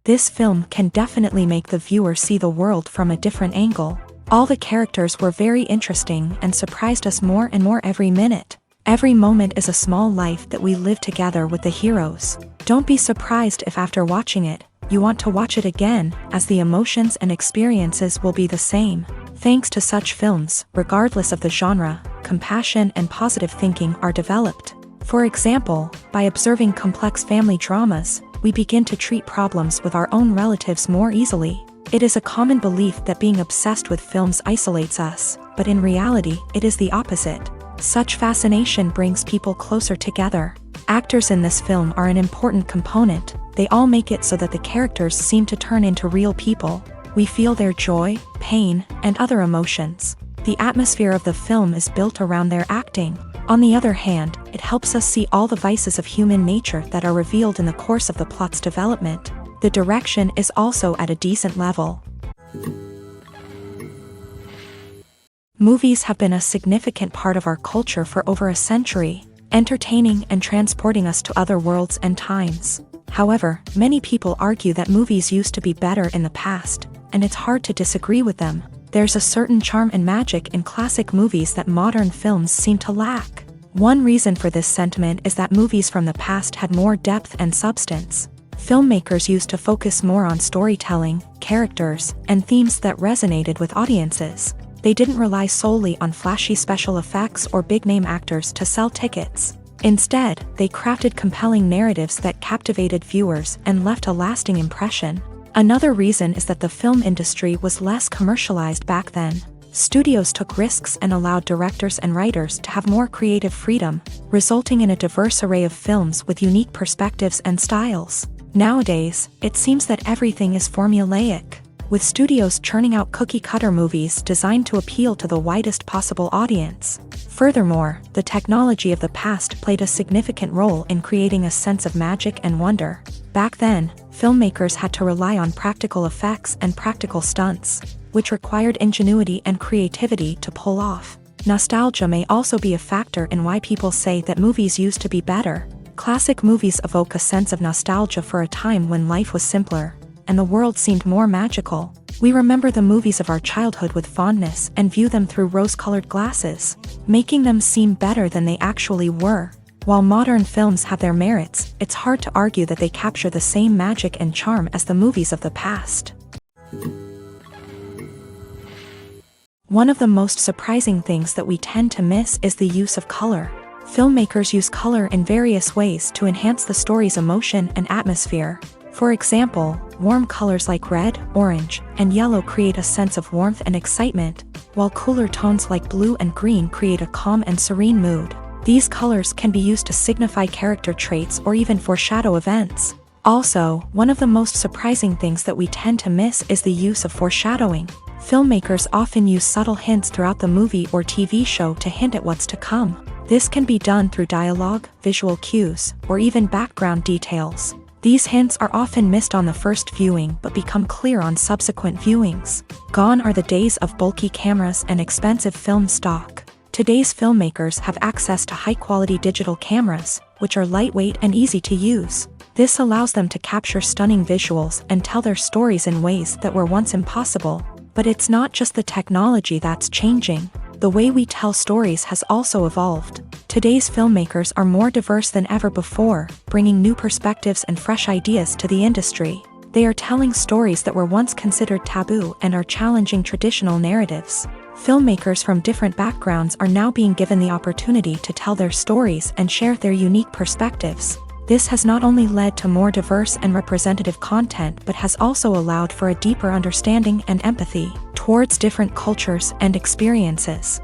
This film can definitely make the viewer see the world from a different angle. All the characters were very interesting and surprised us more and more every minute. Every moment is a small life that we live together with the heroes. Don't be surprised if after watching it, you want to watch it again, as the emotions and experiences will be the same. Thanks to such films, regardless of the genre, compassion and positive thinking are developed. For example, by observing complex family dramas, we begin to treat problems with our own relatives more easily. It is a common belief that being obsessed with films isolates us, but in reality, it is the opposite. Such fascination brings people closer together. Actors in this film are an important component. They all make it so that the characters seem to turn into real people. We feel their joy, pain, and other emotions. The atmosphere of the film is built around their acting. On the other hand, it helps us see all the vices of human nature that are revealed in the course of the plot's development. The direction is also at a decent level. Movies have been a significant part of our culture for over a century, entertaining and transporting us to other worlds and times. However, many people argue that movies used to be better in the past, and it's hard to disagree with them. There's a certain charm and magic in classic movies that modern films seem to lack. One reason for this sentiment is that movies from the past had more depth and substance. Filmmakers used to focus more on storytelling, characters, and themes that resonated with audiences. They didn't rely solely on flashy special effects or big-name actors to sell tickets. Instead, they crafted compelling narratives that captivated viewers and left a lasting impression. Another reason is that the film industry was less commercialized back then. Studios took risks and allowed directors and writers to have more creative freedom, resulting in a diverse array of films with unique perspectives and styles. Nowadays, it seems that everything is formulaic, with studios churning out cookie-cutter movies designed to appeal to the widest possible audience. Furthermore, the technology of the past played a significant role in creating a sense of magic and wonder. Back then, filmmakers had to rely on practical effects and practical stunts, which required ingenuity and creativity to pull off. Nostalgia may also be a factor in why people say that movies used to be better. Classic movies evoke a sense of nostalgia for a time when life was simpler, and the world seemed more magical. We remember the movies of our childhood with fondness and view them through rose-colored glasses, making them seem better than they actually were. While modern films have their merits, it's hard to argue that they capture the same magic and charm as the movies of the past. One of the most surprising things that we tend to miss is the use of color. Filmmakers use color in various ways to enhance the story's emotion and atmosphere. For example, warm colors like red, orange, and yellow create a sense of warmth and excitement, while cooler tones like blue and green create a calm and serene mood. These colors can be used to signify character traits or even foreshadow events. Also, one of the most surprising things that we tend to miss is the use of foreshadowing. Filmmakers often use subtle hints throughout the movie or TV show to hint at what's to come. This can be done through dialogue, visual cues, or even background details. These hints are often missed on the first viewing but become clear on subsequent viewings. Gone are the days of bulky cameras and expensive film stock. Today's filmmakers have access to high-quality digital cameras, which are lightweight and easy to use. This allows them to capture stunning visuals and tell their stories in ways that were once impossible. But it's not just the technology that's changing. The way we tell stories has also evolved. Today's filmmakers are more diverse than ever before, bringing new perspectives and fresh ideas to the industry. They are telling stories that were once considered taboo and are challenging traditional narratives. Filmmakers from different backgrounds are now being given the opportunity to tell their stories and share their unique perspectives. This has not only led to more diverse and representative content but has also allowed for a deeper understanding and empathy towards different cultures and experiences.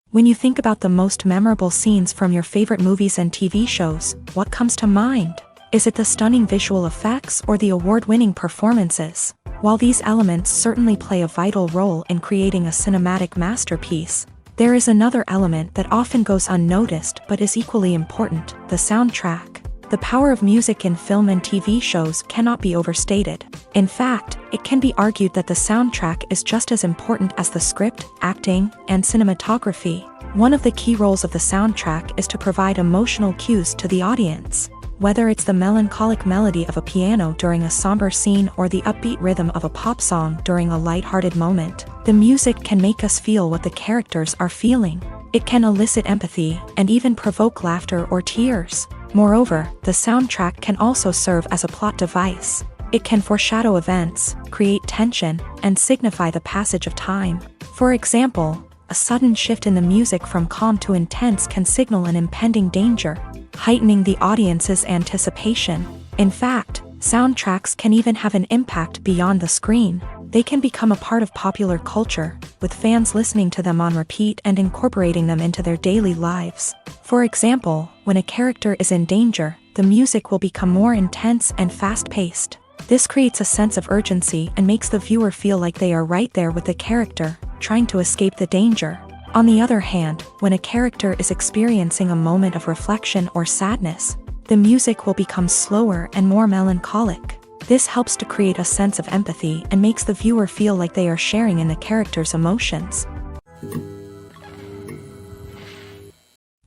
When you think about the most memorable scenes from your favorite movies and TV shows, what comes to mind? Is it the stunning visual effects or the award-winning performances? While these elements certainly play a vital role in creating a cinematic masterpiece, there is another element that often goes unnoticed but is equally important: the soundtrack. The power of music in film and TV shows cannot be overstated. In fact, it can be argued that the soundtrack is just as important as the script, acting, and cinematography. One of the key roles of the soundtrack is to provide emotional cues to the audience. Whether it's the melancholic melody of a piano during a somber scene or the upbeat rhythm of a pop song during a light-hearted moment, the music can make us feel what the characters are feeling. It can elicit empathy and even provoke laughter or tears. Moreover, the soundtrack can also serve as a plot device. It can foreshadow events, create tension, and signify the passage of time. For example, a sudden shift in the music from calm to intense can signal an impending danger, heightening the audience's anticipation. In fact, soundtracks can even have an impact beyond the screen. They can become a part of popular culture, with fans listening to them on repeat and incorporating them into their daily lives. For example, when a character is in danger, the music will become more intense and fast-paced. This creates a sense of urgency and makes the viewer feel like they are right there with the character, trying to escape the danger. On the other hand, when a character is experiencing a moment of reflection or sadness, the music will become slower and more melancholic. This helps to create a sense of empathy and makes the viewer feel like they are sharing in the character's emotions.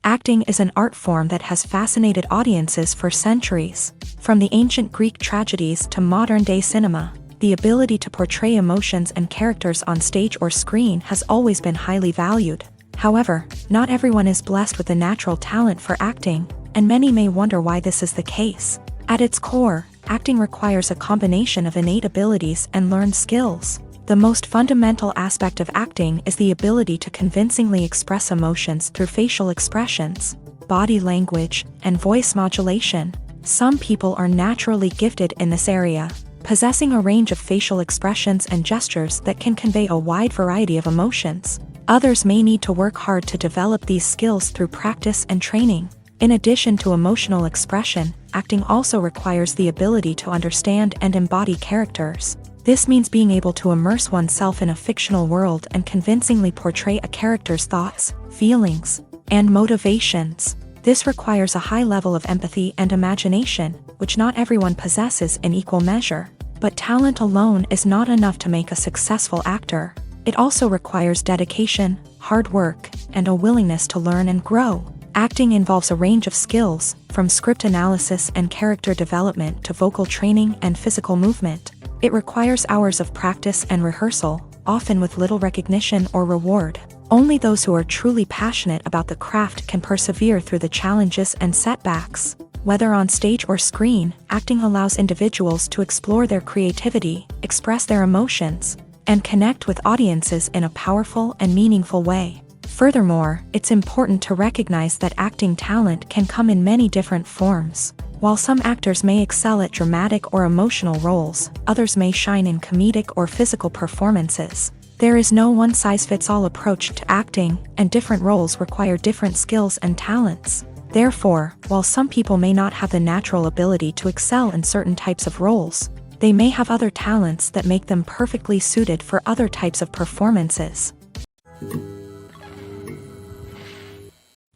Acting is an art form that has fascinated audiences for centuries. From the ancient Greek tragedies to modern-day cinema, the ability to portray emotions and characters on stage or screen has always been highly valued. However, not everyone is blessed with the natural talent for acting, and many may wonder why this is the case. At its core, acting requires a combination of innate abilities and learned skills. The most fundamental aspect of acting is the ability to convincingly express emotions through facial expressions, body language, and voice modulation. Some people are naturally gifted in this area, possessing a range of facial expressions and gestures that can convey a wide variety of emotions. Others may need to work hard to develop these skills through practice and training. In addition to emotional expression, acting also requires the ability to understand and embody characters. This means being able to immerse oneself in a fictional world and convincingly portray a character's thoughts, feelings, and motivations. This requires a high level of empathy and imagination, which not everyone possesses in equal measure. But talent alone is not enough to make a successful actor. It also requires dedication, hard work, and a willingness to learn and grow. Acting involves a range of skills, from script analysis and character development to vocal training and physical movement. It requires hours of practice and rehearsal, often with little recognition or reward. Only those who are truly passionate about the craft can persevere through the challenges and setbacks. Whether on stage or screen, acting allows individuals to explore their creativity, express their emotions, and connect with audiences in a powerful and meaningful way. Furthermore, it's important to recognize that acting talent can come in many different forms. While some actors may excel at dramatic or emotional roles, others may shine in comedic or physical performances. There is no one-size-fits-all approach to acting, and different roles require different skills and talents. Therefore, while some people may not have the natural ability to excel in certain types of roles, they may have other talents that make them perfectly suited for other types of performances.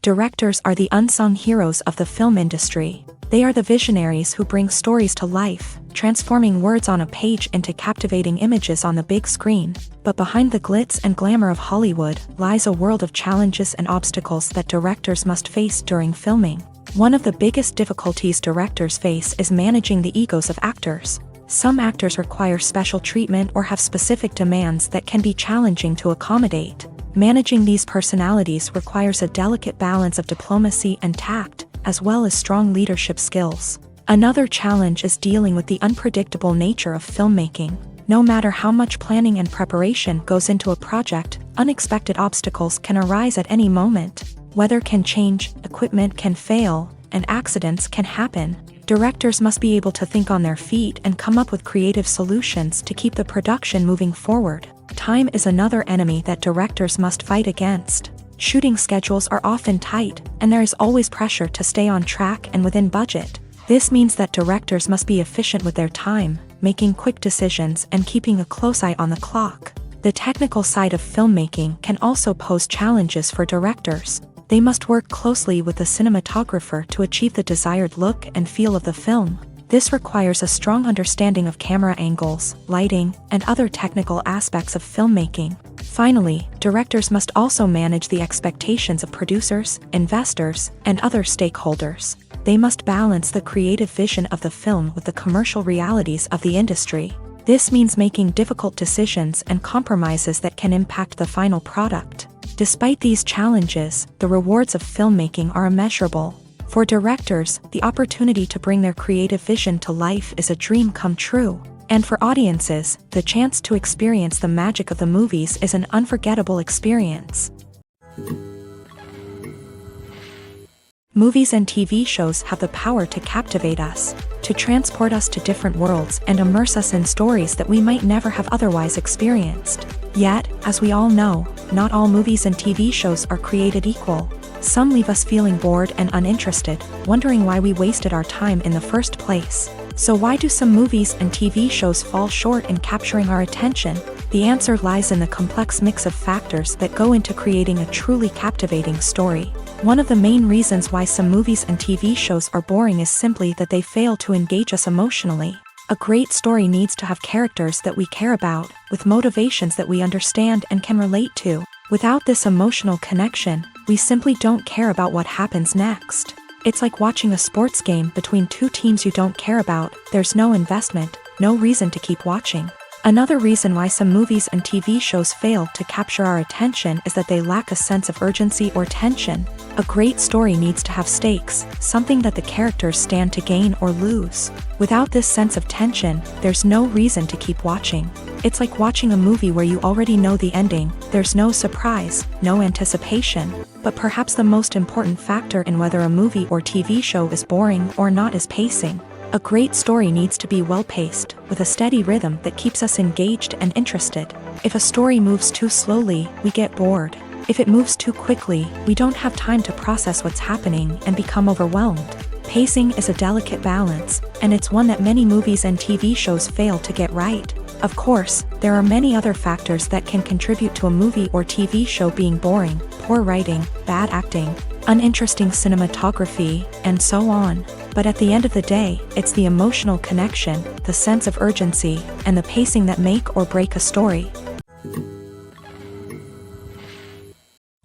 Directors are the unsung heroes of the film industry. They are the visionaries who bring stories to life, transforming words on a page into captivating images on the big screen. But behind the glitz and glamour of Hollywood lies a world of challenges and obstacles that directors must face during filming. One of the biggest difficulties directors face is managing the egos of actors. Some actors require special treatment or have specific demands that can be challenging to accommodate. Managing these personalities requires a delicate balance of diplomacy and tact, as well as strong leadership skills. Another challenge is dealing with the unpredictable nature of filmmaking. No matter how much planning and preparation goes into a project, unexpected obstacles can arise at any moment. Weather can change, equipment can fail, and accidents can happen. Directors must be able to think on their feet and come up with creative solutions to keep the production moving forward. Time is another enemy that directors must fight against. Shooting schedules are often tight, and there is always pressure to stay on track and within budget. This means that directors must be efficient with their time, making quick decisions and keeping a close eye on the clock. The technical side of filmmaking can also pose challenges for directors. They must work closely with the cinematographer to achieve the desired look and feel of the film. This requires a strong understanding of camera angles, lighting, and other technical aspects of filmmaking. Finally, directors must also manage the expectations of producers, investors, and other stakeholders. They must balance the creative vision of the film with the commercial realities of the industry. This means making difficult decisions and compromises that can impact the final product. Despite these challenges, the rewards of filmmaking are immeasurable. For directors, the opportunity to bring their creative vision to life is a dream come true. And for audiences, the chance to experience the magic of the movies is an unforgettable experience. Movies and TV shows have the power to captivate us, to transport us to different worlds and immerse us in stories that we might never have otherwise experienced. Yet, as we all know, not all movies and TV shows are created equal. Some leave us feeling bored and uninterested, wondering why we wasted our time in the first place. So why do some movies and TV shows fall short in capturing our attention? The answer lies in the complex mix of factors that go into creating a truly captivating story. One of the main reasons why some movies and TV shows are boring is simply that they fail to engage us emotionally. A great story needs to have characters that we care about, with motivations that we understand and can relate to. Without this emotional connection, we simply don't care about what happens next. It's like watching a sports game between two teams you don't care about. There's no investment, no reason to keep watching. Another reason why some movies and TV shows fail to capture our attention is that they lack a sense of urgency or tension. A great story needs to have stakes, something that the characters stand to gain or lose. Without this sense of tension, there's no reason to keep watching. It's like watching a movie where you already know the ending. There's no surprise, no anticipation. But perhaps the most important factor in whether a movie or TV show is boring or not is pacing. A great story needs to be well-paced, with a steady rhythm that keeps us engaged and interested. If a story moves too slowly, we get bored. If it moves too quickly, we don't have time to process what's happening and become overwhelmed. Pacing is a delicate balance, and it's one that many movies and TV shows fail to get right. Of course, there are many other factors that can contribute to a movie or TV show being boring: poor writing, bad acting, uninteresting cinematography, and so on. But at the end of the day, it's the emotional connection, the sense of urgency, and the pacing that make or break a story.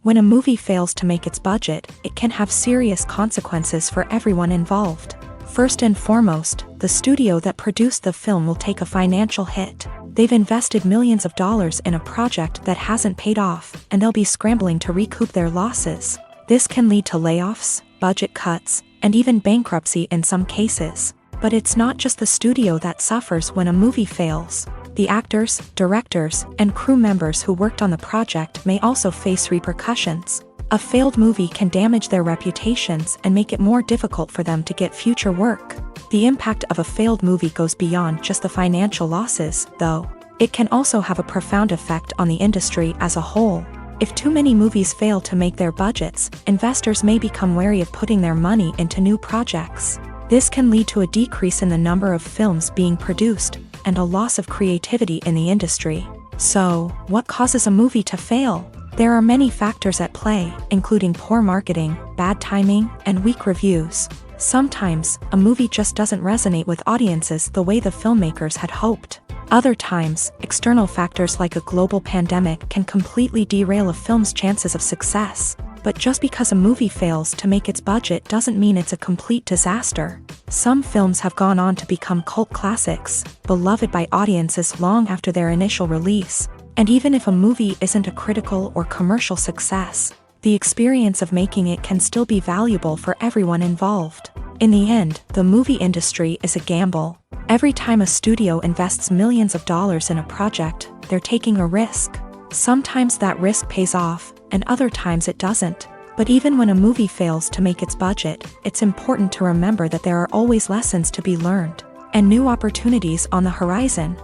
When a movie fails to make its budget, it can have serious consequences for everyone involved. First and foremost, the studio that produced the film will take a financial hit. They've invested millions of dollars in a project that hasn't paid off, and they'll be scrambling to recoup their losses. This can lead to layoffs, budget cuts, and even bankruptcy in some cases. But it's not just the studio that suffers when a movie fails. The actors, directors, and crew members who worked on the project may also face repercussions. A failed movie can damage their reputations and make it more difficult for them to get future work. The impact of a failed movie goes beyond just the financial losses, though. It can also have a profound effect on the industry as a whole. If too many movies fail to make their budgets, investors may become wary of putting their money into new projects. This can lead to a decrease in the number of films being produced, and a loss of creativity in the industry. So, what causes a movie to fail? There are many factors at play, including poor marketing, bad timing, and weak reviews. Sometimes, a movie just doesn't resonate with audiences the way the filmmakers had hoped. Other times, external factors like a global pandemic can completely derail a film's chances of success. But just because a movie fails to make its budget doesn't mean it's a complete disaster. Some films have gone on to become cult classics, beloved by audiences long after their initial release. And even if a movie isn't a critical or commercial success, the experience of making it can still be valuable for everyone involved. In the end, the movie industry is a gamble. Every time a studio invests millions of dollars in a project, they're taking a risk. Sometimes that risk pays off, and other times it doesn't. But even when a movie fails to make its budget, it's important to remember that there are always lessons to be learned, and new opportunities on the horizon.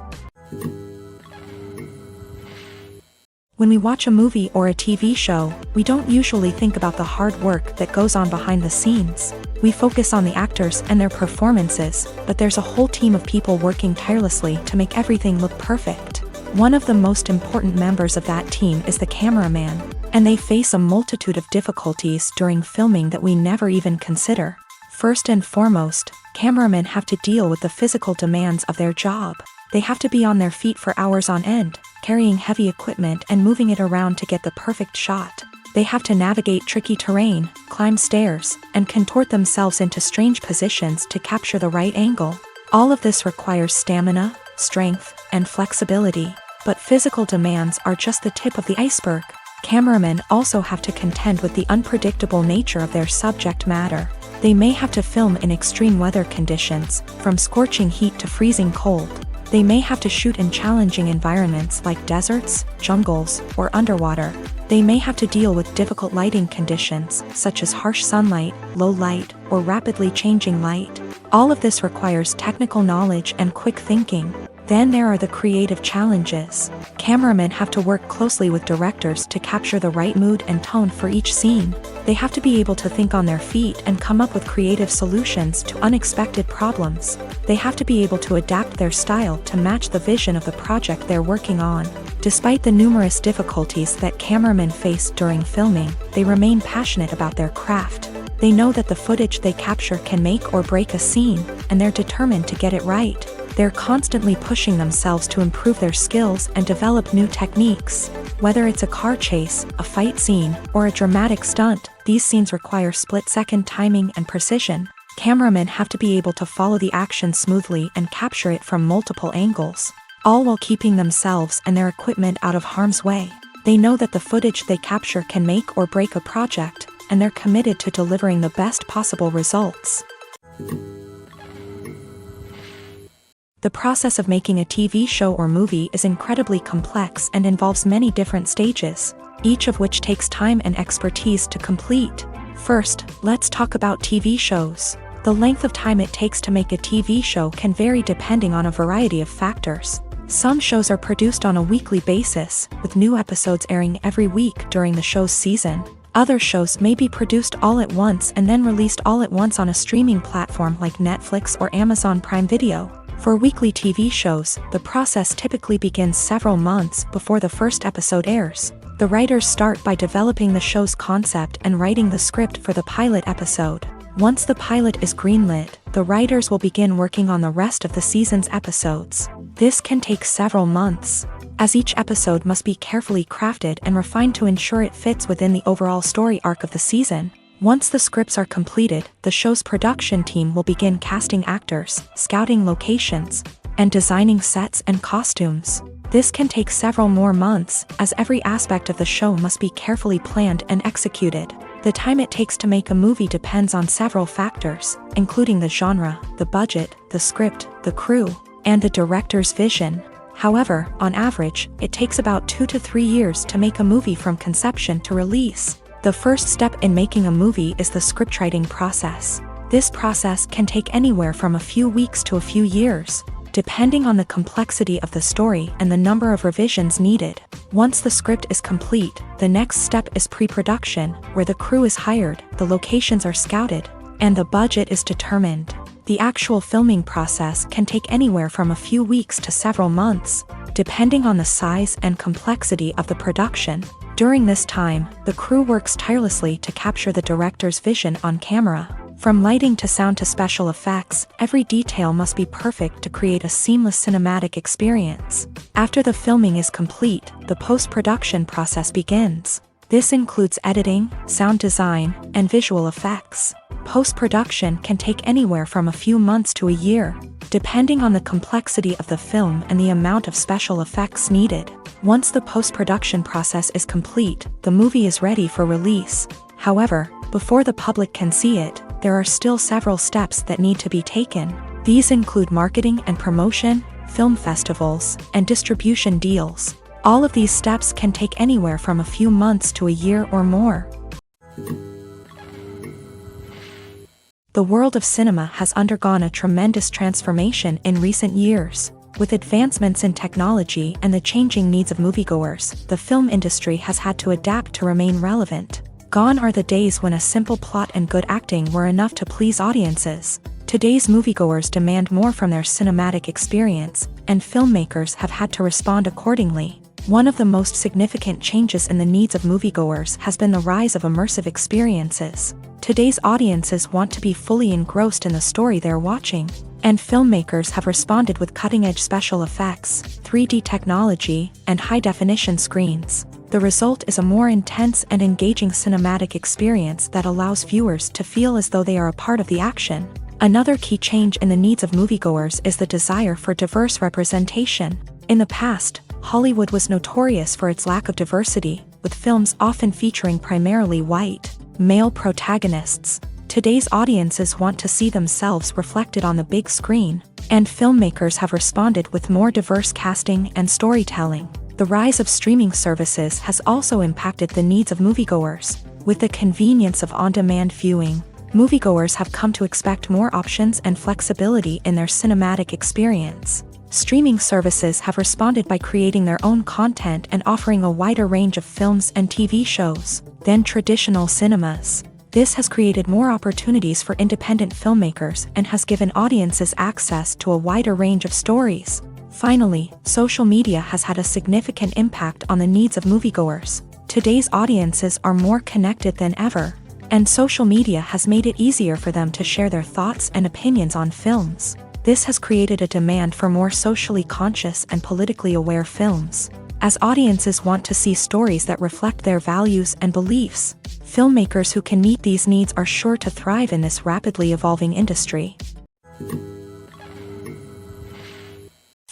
When we watch a movie or a TV show, we don't usually think about the hard work that goes on behind the scenes. We focus on the actors and their performances, but there's a whole team of people working tirelessly to make everything look perfect. One of the most important members of that team is the cameraman, and they face a multitude of difficulties during filming that we never even consider. First and foremost, cameramen have to deal with the physical demands of their job. They have to be on their feet for hours on end, carrying heavy equipment and moving it around to get the perfect shot. They have to navigate tricky terrain, climb stairs, and contort themselves into strange positions to capture the right angle. All of this requires stamina, strength, and flexibility. But physical demands are just the tip of the iceberg. Cameramen also have to contend with the unpredictable nature of their subject matter. They may have to film in extreme weather conditions, from scorching heat to freezing cold. They may have to shoot in challenging environments like deserts, jungles, or underwater. They may have to deal with difficult lighting conditions, such as harsh sunlight, low light, or rapidly changing light. All of this requires technical knowledge and quick thinking. Then there are the creative challenges. Cameramen have to work closely with directors to capture the right mood and tone for each scene. They have to be able to think on their feet and come up with creative solutions to unexpected problems. They have to be able to adapt their style to match the vision of the project they're working on. Despite the numerous difficulties that cameramen face during filming, they remain passionate about their craft. They know that the footage they capture can make or break a scene, and they're determined to get it right. They're constantly pushing themselves to improve their skills and develop new techniques. Whether it's a car chase, a fight scene, or a dramatic stunt, these scenes require split-second timing and precision. Cameramen have to be able to follow the action smoothly and capture it from multiple angles, all while keeping themselves and their equipment out of harm's way. They know that the footage they capture can make or break a project, and they're committed to delivering the best possible results. The process of making a TV show or movie is incredibly complex and involves many different stages, each of which takes time and expertise to complete. First, let's talk about TV shows. The length of time it takes to make a TV show can vary depending on a variety of factors. Some shows are produced on a weekly basis, with new episodes airing every week during the show's season. Other shows may be produced all at once and then released all at once on a streaming platform like Netflix or Amazon Prime Video. For weekly TV shows, the process typically begins several months before the first episode airs. The writers start by developing the show's concept and writing the script for the pilot episode. Once the pilot is greenlit, the writers will begin working on the rest of the season's episodes. This can take several months, as each episode must be carefully crafted and refined to ensure it fits within the overall story arc of the season. Once the scripts are completed, the show's production team will begin casting actors, scouting locations, and designing sets and costumes. This can take several more months, as every aspect of the show must be carefully planned and executed. The time it takes to make a movie depends on several factors, including the genre, the budget, the script, the crew, and the director's vision. However, on average, it takes about 2 to 3 years to make a movie from conception to release. The first step in making a movie is the scriptwriting process. This process can take anywhere from a few weeks to a few years, depending on the complexity of the story and the number of revisions needed. Once the script is complete, the next step is pre-production, where the crew is hired, the locations are scouted, and the budget is determined. The actual filming process can take anywhere from a few weeks to several months, depending on the size and complexity of the production. During this time, the crew works tirelessly to capture the director's vision on camera. From lighting to sound to special effects, every detail must be perfect to create a seamless cinematic experience. After the filming is complete, the post-production process begins. This includes editing, sound design, and visual effects. Post-production can take anywhere from a few months to a year, depending on the complexity of the film and the amount of special effects needed. Once the post-production process is complete, the movie is ready for release. However, before the public can see it, there are still several steps that need to be taken. These include marketing and promotion, film festivals, and distribution deals. All of these steps can take anywhere from a few months to a year or more. The world of cinema has undergone a tremendous transformation in recent years. With advancements in technology and the changing needs of moviegoers, the film industry has had to adapt to remain relevant. Gone are the days when a simple plot and good acting were enough to please audiences. Today's moviegoers demand more from their cinematic experience, and filmmakers have had to respond accordingly. One of the most significant changes in the needs of moviegoers has been the rise of immersive experiences. Today's audiences want to be fully engrossed in the story they're watching, and filmmakers have responded with cutting-edge special effects, 3D technology, and high-definition screens. The result is a more intense and engaging cinematic experience that allows viewers to feel as though they are a part of the action. Another key change in the needs of moviegoers is the desire for diverse representation. In the past, Hollywood was notorious for its lack of diversity, with films often featuring primarily white, male protagonists. Today's audiences want to see themselves reflected on the big screen, and filmmakers have responded with more diverse casting and storytelling. The rise of streaming services has also impacted the needs of moviegoers. With the convenience of on-demand viewing, moviegoers have come to expect more options and flexibility in their cinematic experience. Streaming services have responded by creating their own content and offering a wider range of films and TV shows than traditional cinemas. This has created more opportunities for independent filmmakers and has given audiences access to a wider range of stories. Finally, social media has had a significant impact on the needs of moviegoers. Today's audiences are more connected than ever, and social media has made it easier for them to share their thoughts and opinions on films. This has created a demand for more socially conscious and politically aware films. As audiences want to see stories that reflect their values and beliefs, filmmakers who can meet these needs are sure to thrive in this rapidly evolving industry.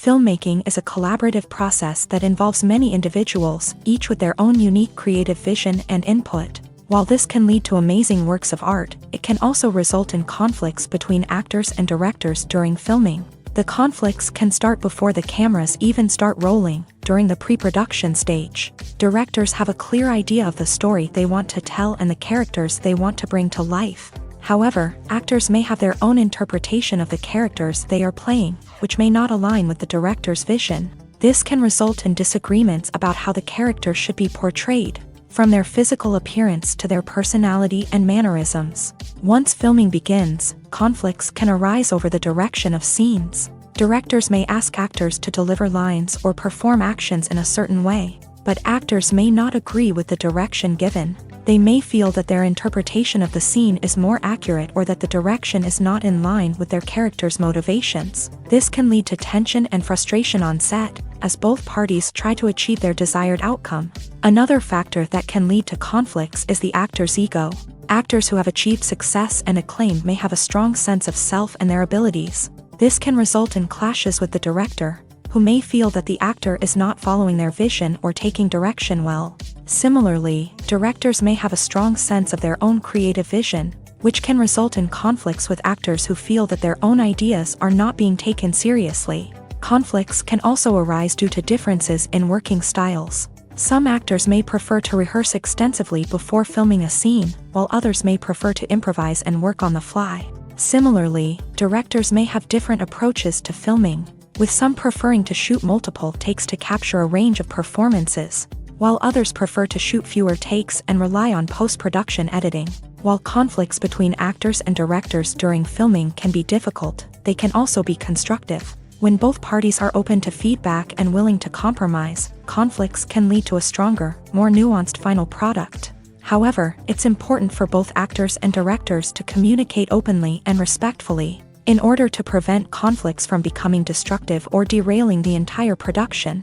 Filmmaking is a collaborative process that involves many individuals, each with their own unique creative vision and input. While this can lead to amazing works of art, it can also result in conflicts between actors and directors during filming. The conflicts can start before the cameras even start rolling, during the pre-production stage. Directors have a clear idea of the story they want to tell and the characters they want to bring to life. However, actors may have their own interpretation of the characters they are playing, which may not align with the director's vision. This can result in disagreements about how the character should be portrayed, from their physical appearance to their personality and mannerisms. Once filming begins, conflicts can arise over the direction of scenes. Directors may ask actors to deliver lines or perform actions in a certain way, but actors may not agree with the direction given. They may feel that their interpretation of the scene is more accurate or that the direction is not in line with their character's motivations. This can lead to tension and frustration on set, as both parties try to achieve their desired outcome. Another factor that can lead to conflicts is the actor's ego. Actors who have achieved success and acclaim may have a strong sense of self and their abilities. This can result in clashes with the director, who may feel that the actor is not following their vision or taking direction well. Similarly, directors may have a strong sense of their own creative vision, which can result in conflicts with actors who feel that their own ideas are not being taken seriously. Conflicts can also arise due to differences in working styles. Some actors may prefer to rehearse extensively before filming a scene, while others may prefer to improvise and work on the fly. Similarly, directors may have different approaches to filming, with some preferring to shoot multiple takes to capture a range of performances, while others prefer to shoot fewer takes and rely on post-production editing. While conflicts between actors and directors during filming can be difficult, they can also be constructive. When both parties are open to feedback and willing to compromise, conflicts can lead to a stronger, more nuanced final product. However, it's important for both actors and directors to communicate openly and respectfully, in order to prevent conflicts from becoming destructive or derailing the entire production.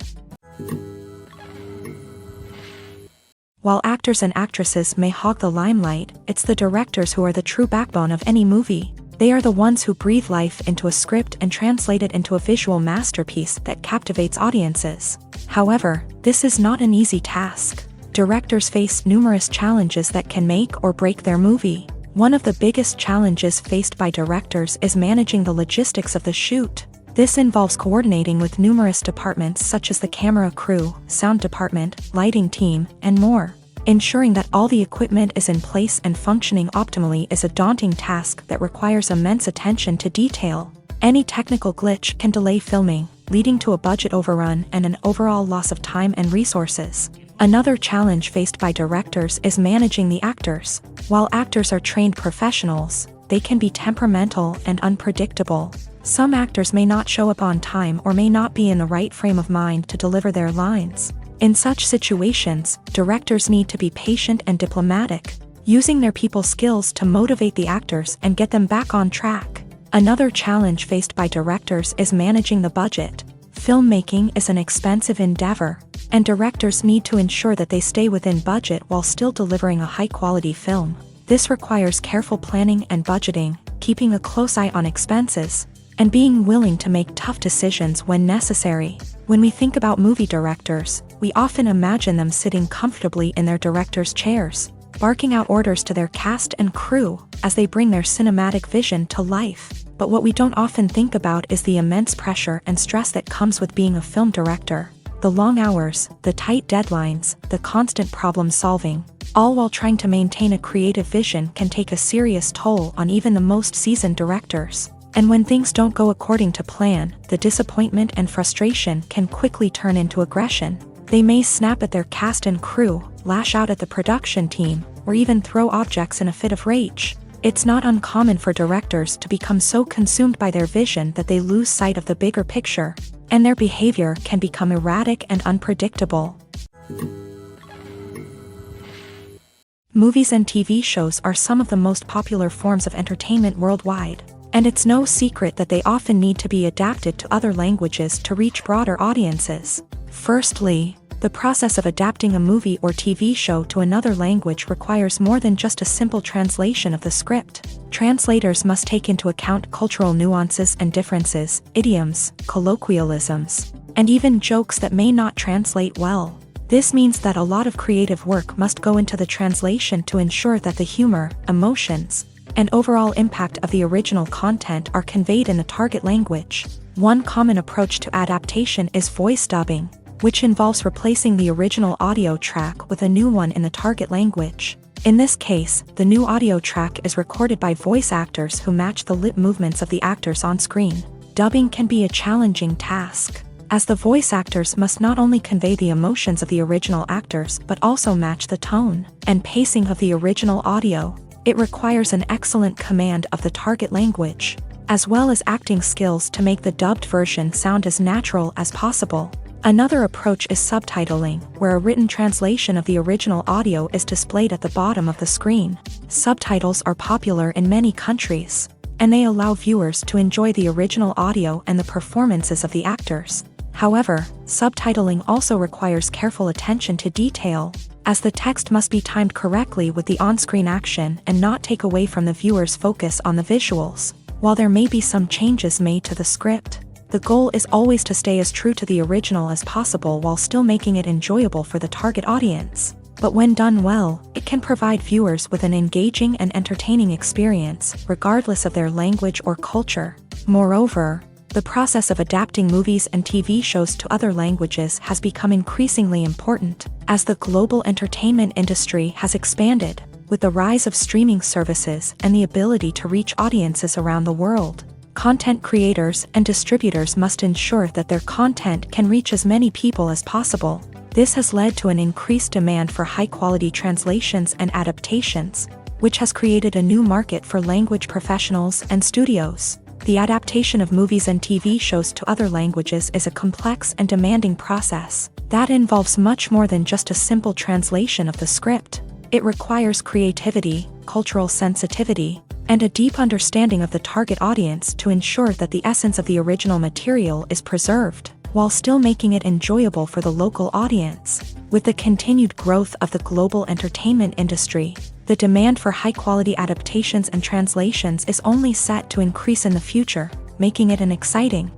While actors and actresses may hog the limelight, it's the directors who are the true backbone of any movie. They are the ones who breathe life into a script and translate it into a visual masterpiece that captivates audiences. However, this is not an easy task. Directors face numerous challenges that can make or break their movie. One of the biggest challenges faced by directors is managing the logistics of the shoot. This involves coordinating with numerous departments such as the camera crew, sound department, lighting team, and more. Ensuring that all the equipment is in place and functioning optimally is a daunting task that requires immense attention to detail. Any technical glitch can delay filming, leading to a budget overrun and an overall loss of time and resources. Another challenge faced by directors is managing the actors. While actors are trained professionals, they can be temperamental and unpredictable. Some actors may not show up on time or may not be in the right frame of mind to deliver their lines. In such situations, directors need to be patient and diplomatic, using their people skills to motivate the actors and get them back on track. Another challenge faced by directors is managing the budget. Filmmaking is an expensive endeavor, and directors need to ensure that they stay within budget while still delivering a high-quality film. This requires careful planning and budgeting, keeping a close eye on expenses, and being willing to make tough decisions when necessary. When we think about movie directors, we often imagine them sitting comfortably in their director's chairs, barking out orders to their cast and crew as they bring their cinematic vision to life. But what we don't often think about is the immense pressure and stress that comes with being a film director. The long hours, the tight deadlines, the constant problem-solving, all while trying to maintain a creative vision can take a serious toll on even the most seasoned directors. And when things don't go according to plan, the disappointment and frustration can quickly turn into aggression. They may snap at their cast and crew, lash out at the production team, or even throw objects in a fit of rage. It's not uncommon for directors to become so consumed by their vision that they lose sight of the bigger picture, and their behavior can become erratic and unpredictable. Movies and TV shows are some of the most popular forms of entertainment worldwide, and it's no secret that they often need to be adapted to other languages to reach broader audiences. Firstly, the process of adapting a movie or TV show to another language requires more than just a simple translation of the script. Translators must take into account cultural nuances and differences, idioms, colloquialisms, and even jokes that may not translate well. This means that a lot of creative work must go into the translation to ensure that the humor, emotions, and overall impact of the original content are conveyed in the target language. One common approach to adaptation is voice dubbing, which involves replacing the original audio track with a new one in the target language. In this case, the new audio track is recorded by voice actors who match the lip movements of the actors on screen. Dubbing can be a challenging task, as the voice actors must not only convey the emotions of the original actors but also match the tone and pacing of the original audio. It requires an excellent command of the target language, as well as acting skills to make the dubbed version sound as natural as possible. Another approach is subtitling, where a written translation of the original audio is displayed at the bottom of the screen. Subtitles are popular in many countries, and they allow viewers to enjoy the original audio and the performances of the actors. However, subtitling also requires careful attention to detail, as the text must be timed correctly with the on-screen action and not take away from the viewer's focus on the visuals. While there may be some changes made to the script, the goal is always to stay as true to the original as possible while still making it enjoyable for the target audience. But when done well, it can provide viewers with an engaging and entertaining experience, regardless of their language or culture. Moreover, the process of adapting movies and TV shows to other languages has become increasingly important, as the global entertainment industry has expanded, with the rise of streaming services and the ability to reach audiences around the world. Content creators and distributors must ensure that their content can reach as many people as possible. This has led to an increased demand for high-quality translations and adaptations, which has created a new market for language professionals and studios. The adaptation of movies and TV shows to other languages is a complex and demanding process that involves much more than just a simple translation of the script. It requires creativity, cultural sensitivity, and a deep understanding of the target audience to ensure that the essence of the original material is preserved, while still making it enjoyable for the local audience. With the continued growth of the global entertainment industry, the demand for high-quality adaptations and translations is only set to increase in the future, making it an exciting.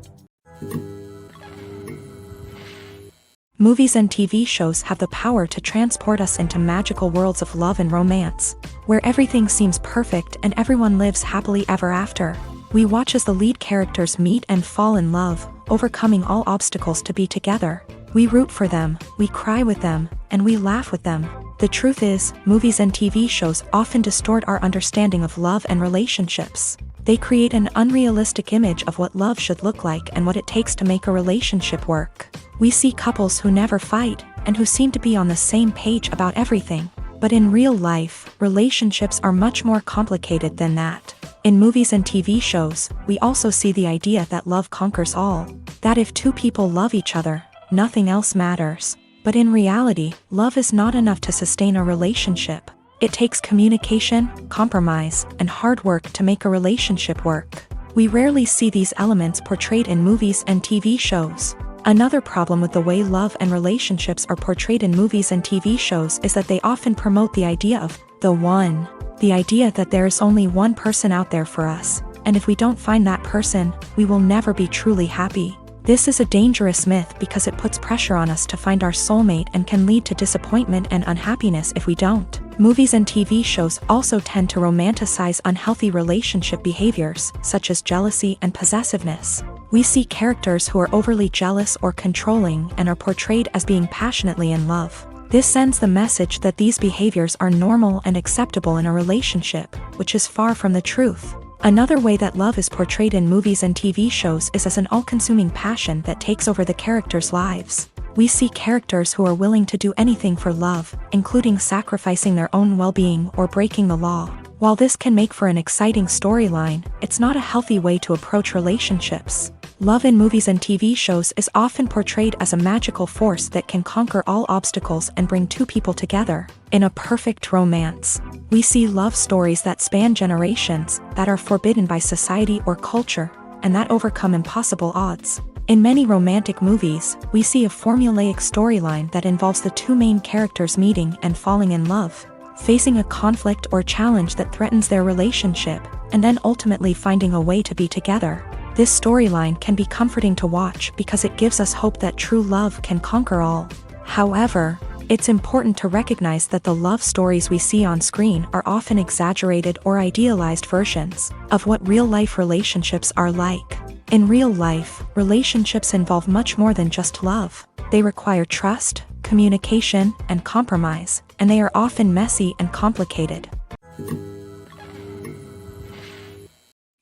Movies and TV shows have the power to transport us into magical worlds of love and romance, where everything seems perfect and everyone lives happily ever after. We watch as the lead characters meet and fall in love, overcoming all obstacles to be together. We root for them, we cry with them, and we laugh with them. The truth is, movies and TV shows often distort our understanding of love and relationships. They create an unrealistic image of what love should look like and what it takes to make a relationship work. We see couples who never fight, and who seem to be on the same page about everything. But in real life, relationships are much more complicated than that. In movies and TV shows, we also see the idea that love conquers all. That if two people love each other, nothing else matters. But in reality, love is not enough to sustain a relationship. It takes communication, compromise, and hard work to make a relationship work. We rarely see these elements portrayed in movies and TV shows. Another problem with the way love and relationships are portrayed in movies and TV shows is that they often promote the idea of the one. The idea that there is only one person out there for us, and if we don't find that person, we will never be truly happy. This is a dangerous myth because it puts pressure on us to find our soulmate and can lead to disappointment and unhappiness if we don't. Movies and TV shows also tend to romanticize unhealthy relationship behaviors, such as jealousy and possessiveness. We see characters who are overly jealous or controlling and are portrayed as being passionately in love. This sends the message that these behaviors are normal and acceptable in a relationship, which is far from the truth. Another way that love is portrayed in movies and TV shows is as an all-consuming passion that takes over the characters' lives. We see characters who are willing to do anything for love, including sacrificing their own well-being or breaking the law. While this can make for an exciting storyline, it's not a healthy way to approach relationships. Love in movies and TV shows is often portrayed as a magical force that can conquer all obstacles and bring two people together. In a perfect romance, we see love stories that span generations, that are forbidden by society or culture, and that overcome impossible odds. In many romantic movies, we see a formulaic storyline that involves the two main characters meeting and falling in love, facing a conflict or challenge that threatens their relationship, and then ultimately finding a way to be together. This storyline can be comforting to watch because it gives us hope that true love can conquer all. However, it's important to recognize that the love stories we see on screen are often exaggerated or idealized versions of what real-life relationships are like. In real life, relationships involve much more than just love. They require trust, communication, and compromise, and they are often messy and complicated.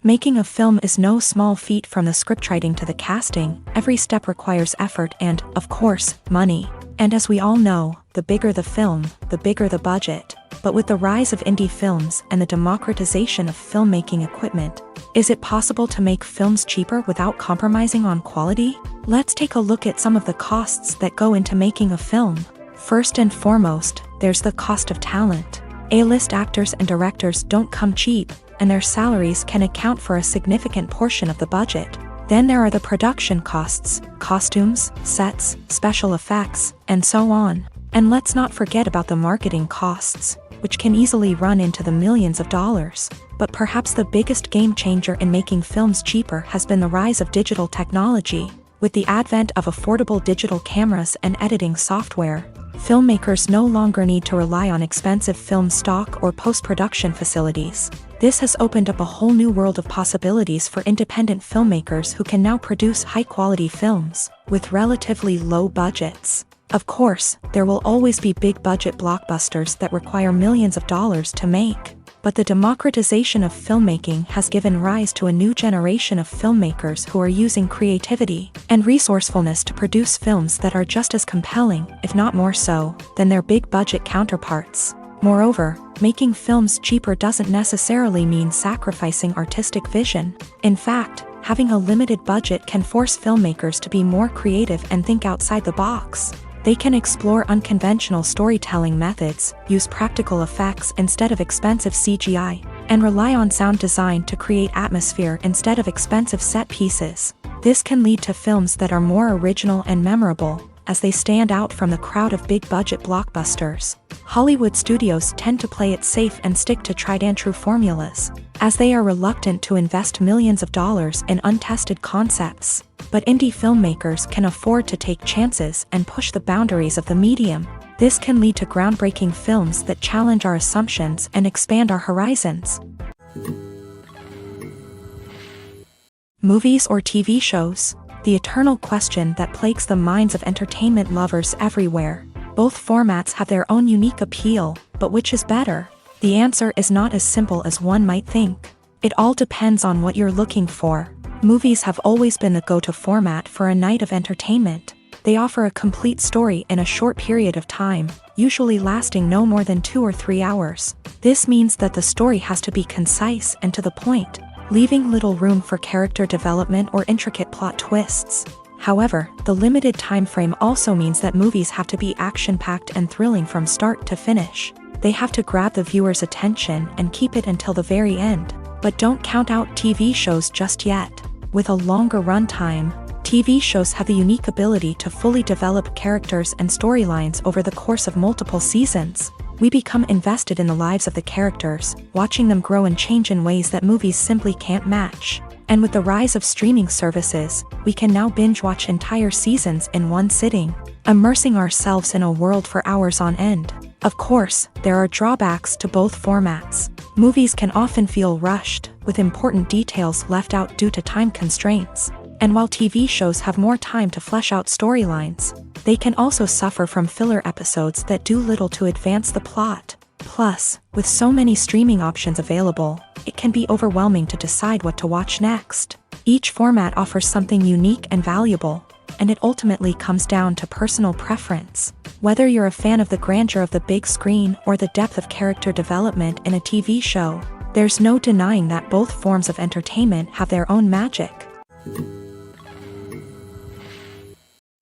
Making a film is no small feat. From the scriptwriting to the casting, every step requires effort and, of course, money. And as we all know, the bigger the film, the bigger the budget. But with the rise of indie films and the democratization of filmmaking equipment, is it possible to make films cheaper without compromising on quality? Let's take a look at some of the costs that go into making a film. First and foremost, there's the cost of talent. A-list actors and directors don't come cheap, and their salaries can account for a significant portion of the budget. Then there are the production costs, costumes, sets, special effects, and so on. And let's not forget about the marketing costs, which can easily run into the millions of dollars. But perhaps the biggest game changer in making films cheaper has been the rise of digital technology. With the advent of affordable digital cameras and editing software, filmmakers no longer need to rely on expensive film stock or post-production facilities. This has opened up a whole new world of possibilities for independent filmmakers who can now produce high-quality films with relatively low budgets. Of course, there will always be big-budget blockbusters that require millions of dollars to make. But the democratization of filmmaking has given rise to a new generation of filmmakers who are using creativity and resourcefulness to produce films that are just as compelling, if not more so, than their big-budget counterparts. Moreover, making films cheaper doesn't necessarily mean sacrificing artistic vision. In fact, having a limited budget can force filmmakers to be more creative and think outside the box. They can explore unconventional storytelling methods, use practical effects instead of expensive CGI, and rely on sound design to create atmosphere instead of expensive set pieces. This can lead to films that are more original and memorable, as they stand out from the crowd of big-budget blockbusters. Hollywood studios tend to play it safe and stick to tried-and-true formulas, as they are reluctant to invest millions of dollars in untested concepts. But indie filmmakers can afford to take chances and push the boundaries of the medium. This can lead to groundbreaking films that challenge our assumptions and expand our horizons. Movies or TV shows? The eternal question that plagues the minds of entertainment lovers everywhere. Both formats have their own unique appeal, but which is better? The answer is not as simple as one might think. It all depends on what you're looking for. Movies have always been the go-to format for a night of entertainment. They offer a complete story in a short period of time, usually lasting no more than 2 or 3 hours. This means that the story has to be concise and to the point, leaving little room for character development or intricate plot twists. However, the limited time frame also means that movies have to be action-packed and thrilling from start to finish. They have to grab the viewer's attention and keep it until the very end. But don't count out TV shows just yet. With a longer runtime, TV shows have the unique ability to fully develop characters and storylines over the course of multiple seasons. We become invested in the lives of the characters, watching them grow and change in ways that movies simply can't match. And with the rise of streaming services, we can now binge-watch entire seasons in one sitting, immersing ourselves in a world for hours on end. Of course, there are drawbacks to both formats. Movies can often feel rushed, with important details left out due to time constraints. And while TV shows have more time to flesh out storylines, they can also suffer from filler episodes that do little to advance the plot. Plus, with so many streaming options available, it can be overwhelming to decide what to watch next. Each format offers something unique and valuable, and it ultimately comes down to personal preference. Whether you're a fan of the grandeur of the big screen or the depth of character development in a TV show, there's no denying that both forms of entertainment have their own magic.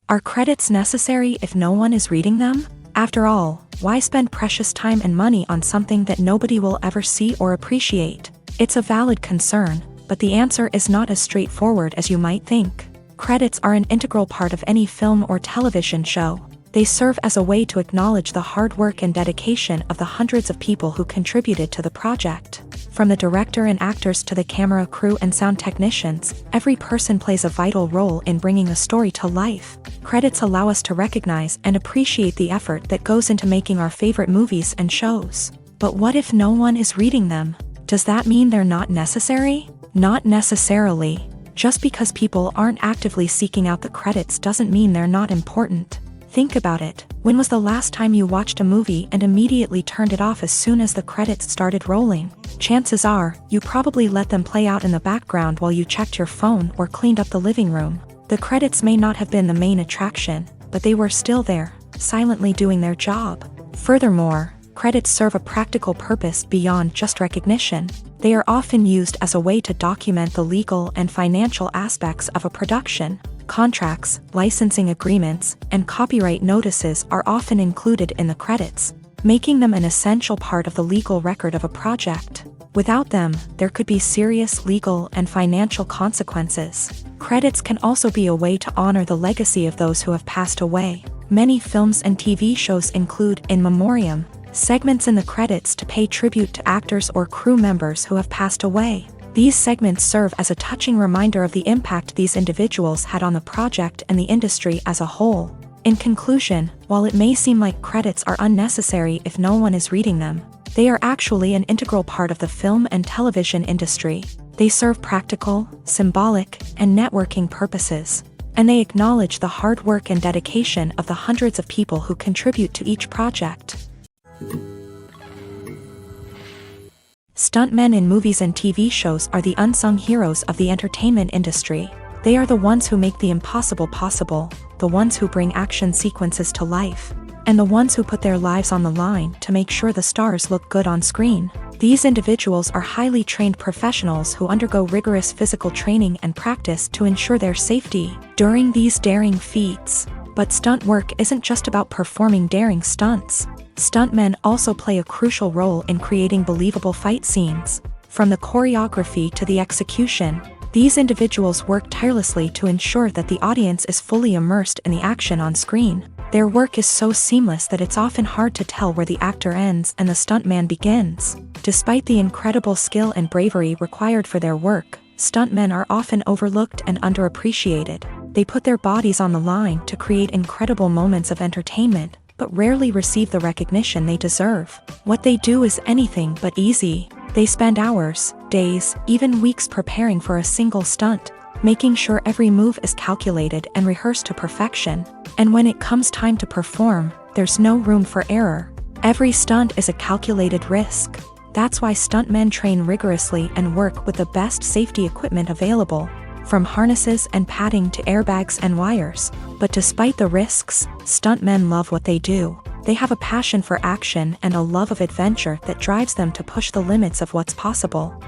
Are credits necessary if no one is reading them? After all, why spend precious time and money on something that nobody will ever see or appreciate? It's a valid concern, but the answer is not as straightforward as you might think. Credits are an integral part of any film or television show. They serve as a way to acknowledge the hard work and dedication of the hundreds of people who contributed to the project. From the director and actors to the camera crew and sound technicians, every person plays a vital role in bringing a story to life. Credits allow us to recognize and appreciate the effort that goes into making our favorite movies and shows. But what if no one is reading them? Does that mean they're not necessary? Not necessarily. Just because people aren't actively seeking out the credits doesn't mean they're not important. Think about it. When was the last time you watched a movie and immediately turned it off as soon as the credits started rolling? Chances are, you probably let them play out in the background while you checked your phone or cleaned up the living room. The credits may not have been the main attraction, but they were still there, silently doing their job. Furthermore, credits serve a practical purpose beyond just recognition. They are often used as a way to document the legal and financial aspects of a production. Contracts, licensing agreements, and copyright notices are often included in the credits, making them an essential part of the legal record of a project. Without them, there could be serious legal and financial consequences. Credits can also be a way to honor the legacy of those who have passed away. Many films and TV shows include in memoriam segments in the credits to pay tribute to actors or crew members who have passed away. These segments serve as a touching reminder of the impact these individuals had on the project and the industry as a whole. In conclusion, while it may seem like credits are unnecessary if no one is reading them, they are actually an integral part of the film and television industry. They serve practical, symbolic, and networking purposes, and they acknowledge the hard work and dedication of the hundreds of people who contribute to each project. Stuntmen in movies and TV shows are the unsung heroes of the entertainment industry. They are the ones who make the impossible possible, the ones who bring action sequences to life, and the ones who put their lives on the line to make sure the stars look good on screen. These individuals are highly trained professionals who undergo rigorous physical training and practice to ensure their safety during these daring feats. But stunt work isn't just about performing daring stunts. Stuntmen also play a crucial role in creating believable fight scenes. From the choreography to the execution, these individuals work tirelessly to ensure that the audience is fully immersed in the action on screen. Their work is so seamless that it's often hard to tell where the actor ends and the stuntman begins. Despite the incredible skill and bravery required for their work, stuntmen are often overlooked and underappreciated. They put their bodies on the line to create incredible moments of entertainment, but rarely receive the recognition they deserve. What they do is anything but easy. They spend hours, days, even weeks preparing for a single stunt, making sure every move is calculated and rehearsed to perfection. And when it comes time to perform, there's no room for error. Every stunt is a calculated risk. That's why stuntmen train rigorously and work with the best safety equipment available, from harnesses and padding to airbags and wires. But despite the risks, stuntmen love what they do. They have a passion for action and a love of adventure that drives them to push the limits of what's possible.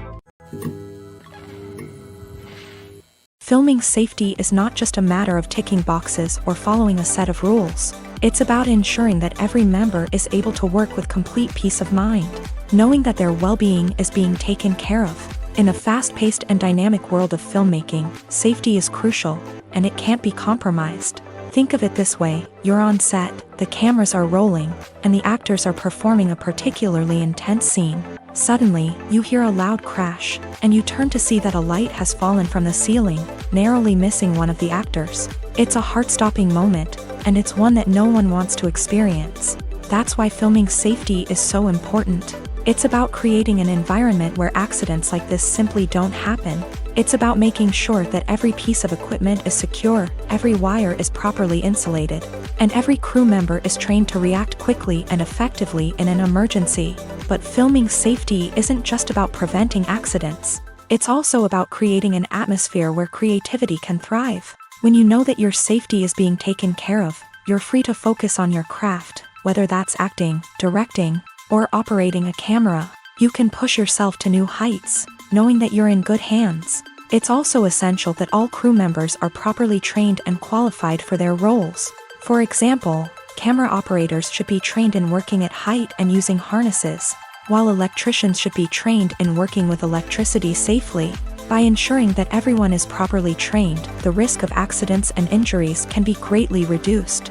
Filming safety is not just a matter of ticking boxes or following a set of rules. It's about ensuring that every member is able to work with complete peace of mind, knowing that their well-being is being taken care of. In a fast-paced and dynamic world of filmmaking, safety is crucial. and it can't be compromised. Think of it this way, you're on set, the cameras are rolling, and the actors are performing a particularly intense scene. Suddenly, you hear a loud crash, and you turn to see that a light has fallen from the ceiling, narrowly missing one of the actors. It's a heart-stopping moment, and it's one that no one wants to experience. That's why filming safety is so important. It's about creating an environment where accidents like this simply don't happen. It's about making sure that every piece of equipment is secure, every wire is properly insulated, and every crew member is trained to react quickly and effectively in an emergency. But filming safety isn't just about preventing accidents. It's also about creating an atmosphere where creativity can thrive. When you know that your safety is being taken care of, you're free to focus on your craft, whether that's acting, directing, or operating a camera. You can push yourself to new heights, knowing that you're in good hands. It's also essential that all crew members are properly trained and qualified for their roles. For example, camera operators should be trained in working at height and using harnesses, while electricians should be trained in working with electricity safely. By ensuring that everyone is properly trained, the risk of accidents and injuries can be greatly reduced.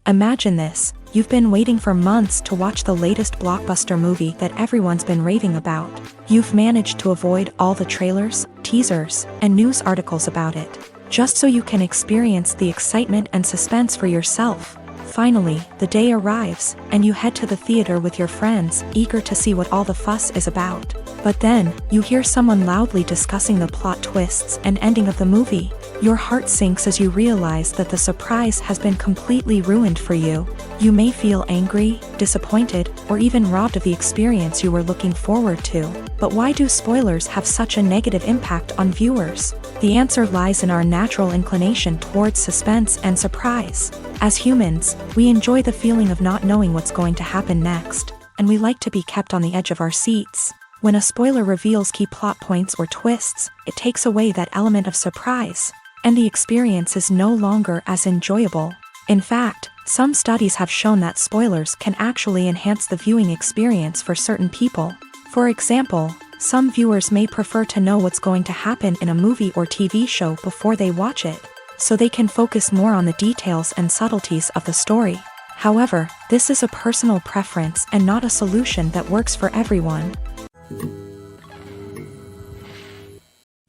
Imagine this, you've been waiting for months to watch the latest blockbuster movie that everyone's been raving about. You've managed to avoid all the trailers, teasers, and news articles about it, just so you can experience the excitement and suspense for yourself. Finally, the day arrives, and you head to the theater with your friends, eager to see what all the fuss is about. But then, you hear someone loudly discussing the plot twists and ending of the movie. Your heart sinks as you realize that the surprise has been completely ruined for you. You may feel angry, disappointed, or even robbed of the experience you were looking forward to. But why do spoilers have such a negative impact on viewers? The answer lies in our natural inclination towards suspense and surprise. As humans, we enjoy the feeling of not knowing what's going to happen next, and we like to be kept on the edge of our seats. When a spoiler reveals key plot points or twists, it takes away that element of surprise, and the experience is no longer as enjoyable. In fact, some studies have shown that spoilers can actually enhance the viewing experience for certain people. For example, some viewers may prefer to know what's going to happen in a movie or TV show before they watch it, so they can focus more on the details and subtleties of the story. However, this is a personal preference and not a solution that works for everyone.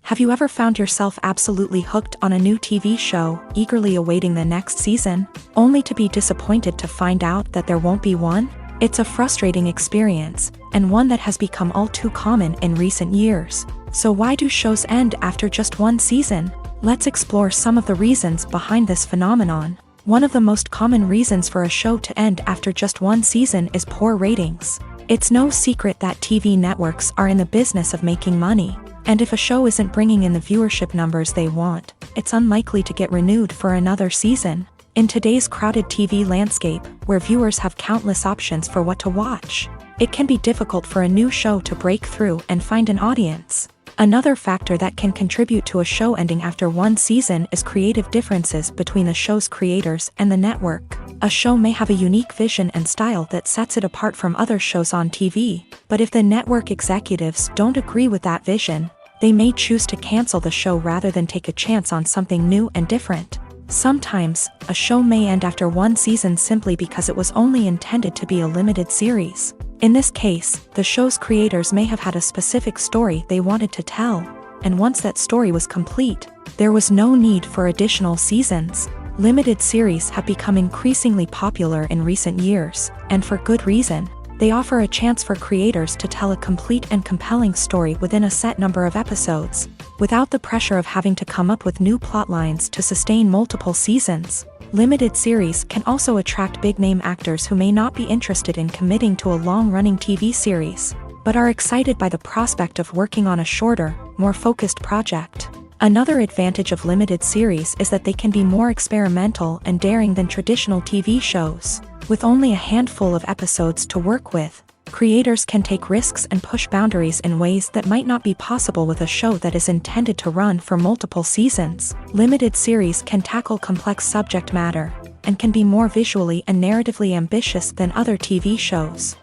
Have you ever found yourself absolutely hooked on a new TV show, eagerly awaiting the next season, only to be disappointed to find out that there won't be one? It's a frustrating experience, and one that has become all too common in recent years. So why do shows end after just one season? Let's explore some of the reasons behind this phenomenon. One of the most common reasons for a show to end after just one season is poor ratings. It's no secret that TV networks are in the business of making money, and if a show isn't bringing in the viewership numbers they want, it's unlikely to get renewed for another season. In today's crowded TV landscape, where viewers have countless options for what to watch, it can be difficult for a new show to break through and find an audience. Another factor that can contribute to a show ending after one season is creative differences between the show's creators and the network. A show may have a unique vision and style that sets it apart from other shows on TV, but if the network executives don't agree with that vision, they may choose to cancel the show rather than take a chance on something new and different. Sometimes, a show may end after one season simply because it was only intended to be a limited series. In this case, the show's creators may have had a specific story they wanted to tell, and once that story was complete, there was no need for additional seasons. Limited series have become increasingly popular in recent years, and for good reason. They offer a chance for creators to tell a complete and compelling story within a set number of episodes, without the pressure of having to come up with new plotlines to sustain multiple seasons. Limited series can also attract big-name actors who may not be interested in committing to a long-running TV series, but are excited by the prospect of working on a shorter, more focused project. Another advantage of limited series is that they can be more experimental and daring than traditional TV shows. With only a handful of episodes to work with, creators can take risks and push boundaries in ways that might not be possible with a show that is intended to run for multiple seasons. Limited series can tackle complex subject matter, and can be more visually and narratively ambitious than other TV shows.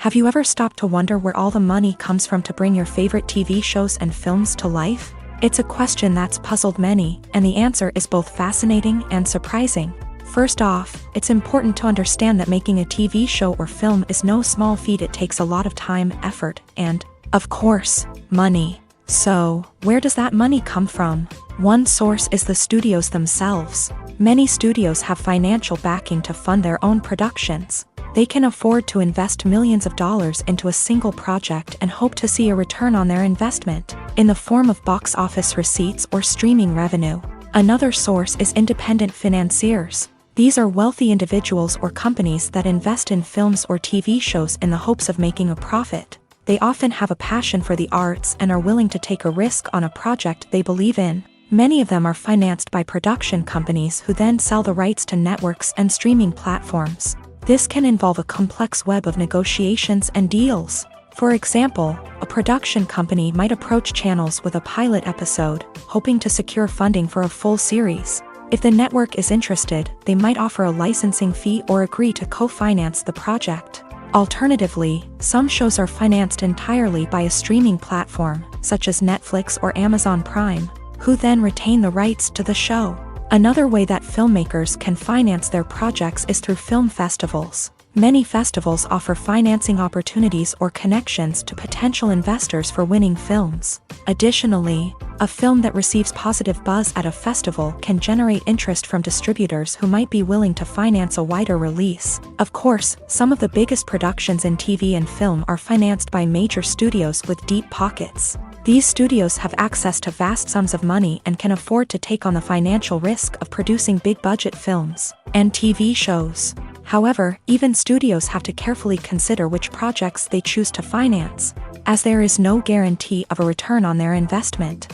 Have you ever stopped to wonder where all the money comes from to bring your favorite TV shows and films to life? It's a question that's puzzled many, and the answer is both fascinating and surprising. First off, it's important to understand that making a TV show or film is no small feat. It takes a lot of time, effort, and, of course, money. So, where does that money come from? One source is the studios themselves. Many studios have financial backing to fund their own productions. They can afford to invest millions of dollars into a single project and hope to see a return on their investment, in the form of box office receipts or streaming revenue. Another source is independent financiers. These are wealthy individuals or companies that invest in films or TV shows in the hopes of making a profit. They often have a passion for the arts and are willing to take a risk on a project they believe in. Many of them are financed by production companies who then sell the rights to networks and streaming platforms. This can involve a complex web of negotiations and deals. For example, a production company might approach channels with a pilot episode, hoping to secure funding for a full series. If the network is interested, they might offer a licensing fee or agree to co-finance the project. Alternatively, some shows are financed entirely by a streaming platform, such as Netflix or Amazon Prime, who then retain the rights to the show. Another way that filmmakers can finance their projects is through film festivals. Many festivals offer financing opportunities or connections to potential investors for winning films. Additionally, a film that receives positive buzz at a festival can generate interest from distributors who might be willing to finance a wider release. Of course, some of the biggest productions in TV and film are financed by major studios with deep pockets. These studios have access to vast sums of money and can afford to take on the financial risk of producing big-budget films and TV shows. However, even studios have to carefully consider which projects they choose to finance, as there is no guarantee of a return on their investment.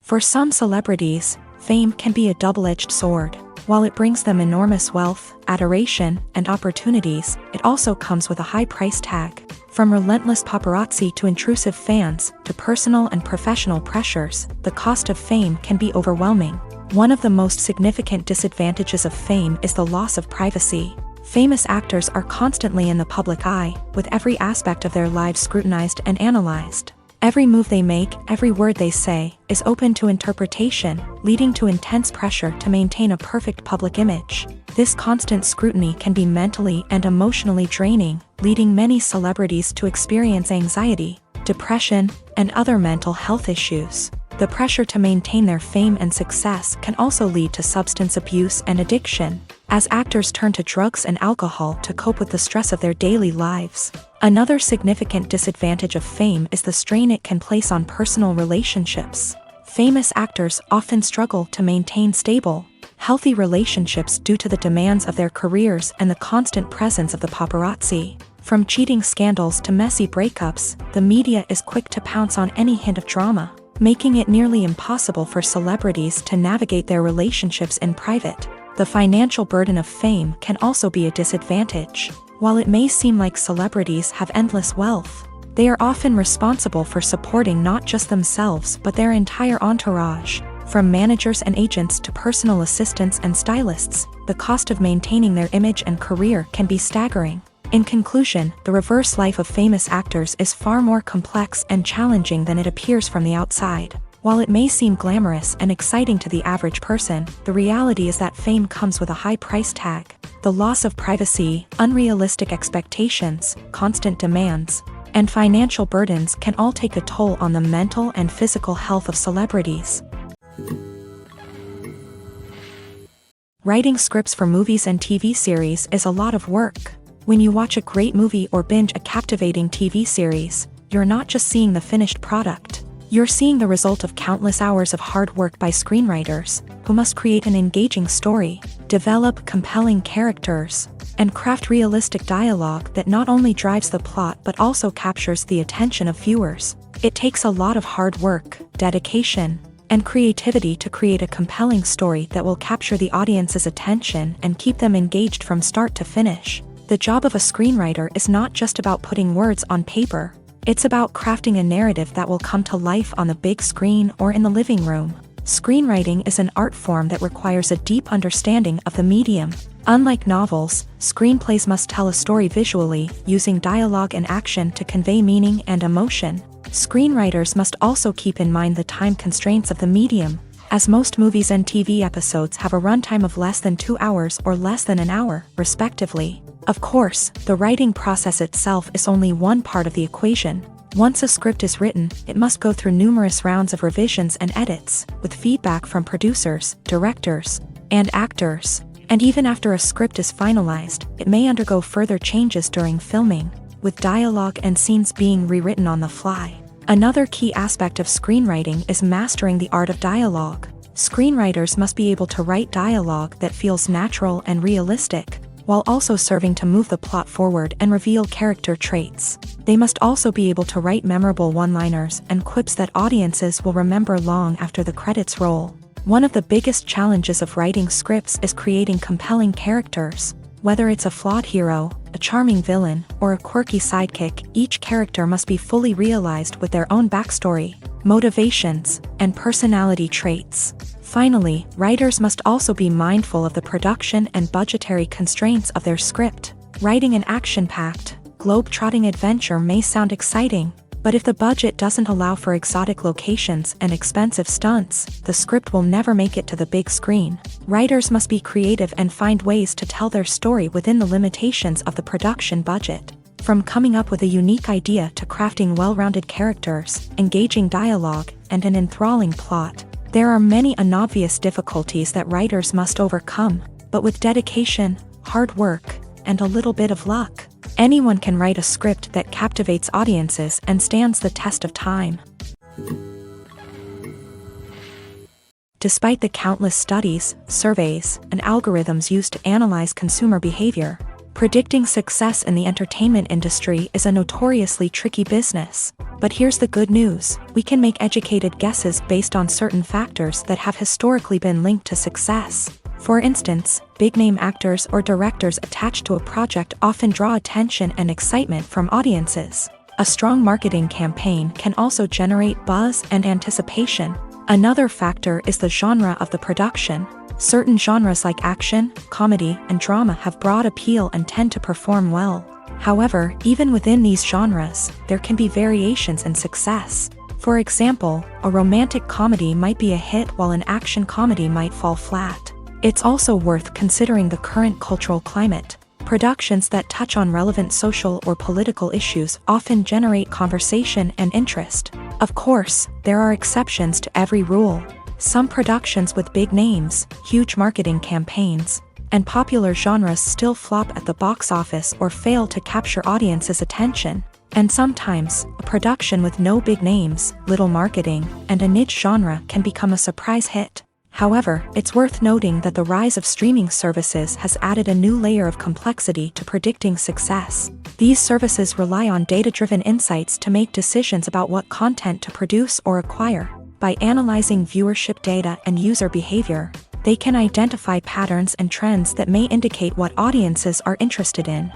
For some celebrities, fame can be a double-edged sword. While it brings them enormous wealth, adoration, and opportunities, it also comes with a high price tag. From relentless paparazzi to intrusive fans, to personal and professional pressures, the cost of fame can be overwhelming. One of the most significant disadvantages of fame is the loss of privacy. Famous actors are constantly in the public eye, with every aspect of their lives scrutinized and analyzed. Every move they make, every word they say, is open to interpretation, leading to intense pressure to maintain a perfect public image. This constant scrutiny can be mentally and emotionally draining, leading many celebrities to experience anxiety, depression, and other mental health issues. The pressure to maintain their fame and success can also lead to substance abuse and addiction, as actors turn to drugs and alcohol to cope with the stress of their daily lives. Another significant disadvantage of fame is the strain it can place on personal relationships. Famous actors often struggle to maintain stable, healthy relationships due to the demands of their careers and the constant presence of the paparazzi. From cheating scandals to messy breakups, the media is quick to pounce on any hint of drama, making it nearly impossible for celebrities to navigate their relationships in private. The financial burden of fame can also be a disadvantage. While it may seem like celebrities have endless wealth, they are often responsible for supporting not just themselves but their entire entourage. From managers and agents to personal assistants and stylists, the cost of maintaining their image and career can be staggering. In conclusion, the reverse life of famous actors is far more complex and challenging than it appears from the outside. While it may seem glamorous and exciting to the average person, the reality is that fame comes with a high price tag. The loss of privacy, unrealistic expectations, constant demands, and financial burdens can all take a toll on the mental and physical health of celebrities. Writing scripts for movies and TV series is a lot of work. When you watch a great movie or binge a captivating TV series, you're not just seeing the finished product. You're seeing the result of countless hours of hard work by screenwriters, who must create an engaging story, develop compelling characters, and craft realistic dialogue that not only drives the plot but also captures the attention of viewers. It takes a lot of hard work, dedication, and creativity to create a compelling story that will capture the audience's attention and keep them engaged from start to finish. The job of a screenwriter is not just about putting words on paper. It's about crafting a narrative that will come to life on the big screen or in the living room. Screenwriting is an art form that requires a deep understanding of the medium, Unlike novels, screenplays must tell a story visually, using dialogue and action to convey meaning and emotion. Screenwriters must also keep in mind the time constraints of the medium, as most movies and TV episodes have a runtime of less than 2 hours or less than an hour, respectively. Of course, the writing process itself is only one part of the equation. Once a script is written, it must go through numerous rounds of revisions and edits, with feedback from producers, directors, and actors. And even after a script is finalized, it may undergo further changes during filming, with dialogue and scenes being rewritten on the fly. Another key aspect of screenwriting is mastering the art of dialogue. Screenwriters must be able to write dialogue that feels natural and realistic, while also serving to move the plot forward and reveal character traits. They must also be able to write memorable one-liners and quips that audiences will remember long after the credits roll. One of the biggest challenges of writing scripts is creating compelling characters. Whether it's a flawed hero, a charming villain, or a quirky sidekick, each character must be fully realized with their own backstory, motivations, and personality traits. Finally, writers must also be mindful of the production and budgetary constraints of their script. Writing an action-packed, globe-trotting adventure may sound exciting, but if the budget doesn't allow for exotic locations and expensive stunts, the script will never make it to the big screen. Writers must be creative and find ways to tell their story within the limitations of the production budget. From coming up with a unique idea to crafting well-rounded characters, engaging dialogue, and an enthralling plot, there are many unobvious difficulties that writers must overcome, but with dedication, hard work, and a little bit of luck, anyone can write a script that captivates audiences and stands the test of time. Despite the countless studies, surveys, and algorithms used to analyze consumer behavior, predicting success in the entertainment industry is a notoriously tricky business. But here's the good news: we can make educated guesses based on certain factors that have historically been linked to success. For instance, big-name actors or directors attached to a project often draw attention and excitement from audiences. A strong marketing campaign can also generate buzz and anticipation. Another factor is the genre of the production. Certain genres like action, comedy, and drama have broad appeal and tend to perform well. However, even within these genres, there can be variations in success. For example, a romantic comedy might be a hit while an action comedy might fall flat. It's also worth considering the current cultural climate. Productions that touch on relevant social or political issues often generate conversation and interest. Of course, there are exceptions to every rule. Some productions with big names, huge marketing campaigns, and popular genres still flop at the box office or fail to capture audiences' attention. And sometimes, a production with no big names, little marketing, and a niche genre can become a surprise hit. However, it's worth noting that the rise of streaming services has added a new layer of complexity to predicting success. These services rely on data-driven insights to make decisions about what content to produce or acquire. By analyzing viewership data and user behavior, they can identify patterns and trends that may indicate what audiences are interested in.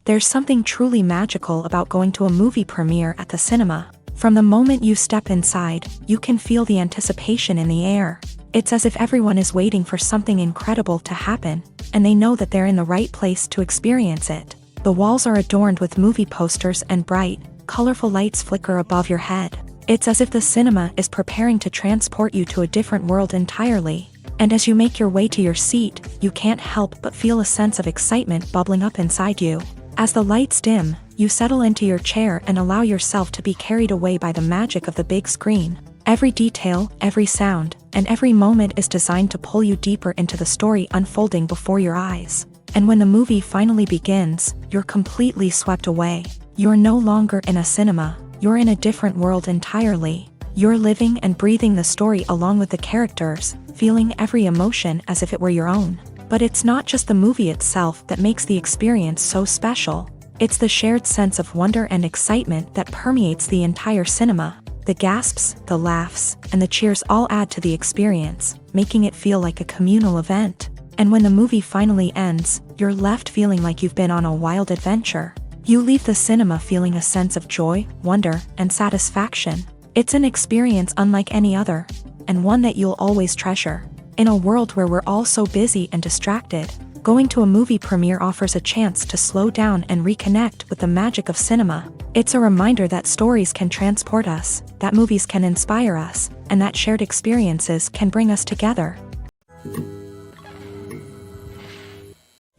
There's something truly magical about going to a movie premiere at the cinema. From the moment you step inside, you can feel the anticipation in the air. It's as if everyone is waiting for something incredible to happen, and they know that they're in the right place to experience it. The walls are adorned with movie posters and bright, colorful lights flicker above your head. It's as if the cinema is preparing to transport you to a different world entirely. And as you make your way to your seat, you can't help but feel a sense of excitement bubbling up inside you. As the lights dim, you settle into your chair and allow yourself to be carried away by the magic of the big screen. Every detail, every sound, and every moment is designed to pull you deeper into the story unfolding before your eyes. And when the movie finally begins, you're completely swept away. You're no longer in a cinema, you're in a different world entirely. You're living and breathing the story along with the characters, feeling every emotion as if it were your own. But it's not just the movie itself that makes the experience so special. It's the shared sense of wonder and excitement that permeates the entire cinema. The gasps, the laughs, and the cheers all add to the experience, making it feel like a communal event. And when the movie finally ends, you're left feeling like you've been on a wild adventure. You leave the cinema feeling a sense of joy, wonder, and satisfaction. It's an experience unlike any other, and one that you'll always treasure. In a world where we're all so busy and distracted, going to a movie premiere offers a chance to slow down and reconnect with the magic of cinema. It's a reminder that stories can transport us, that movies can inspire us, and that shared experiences can bring us together.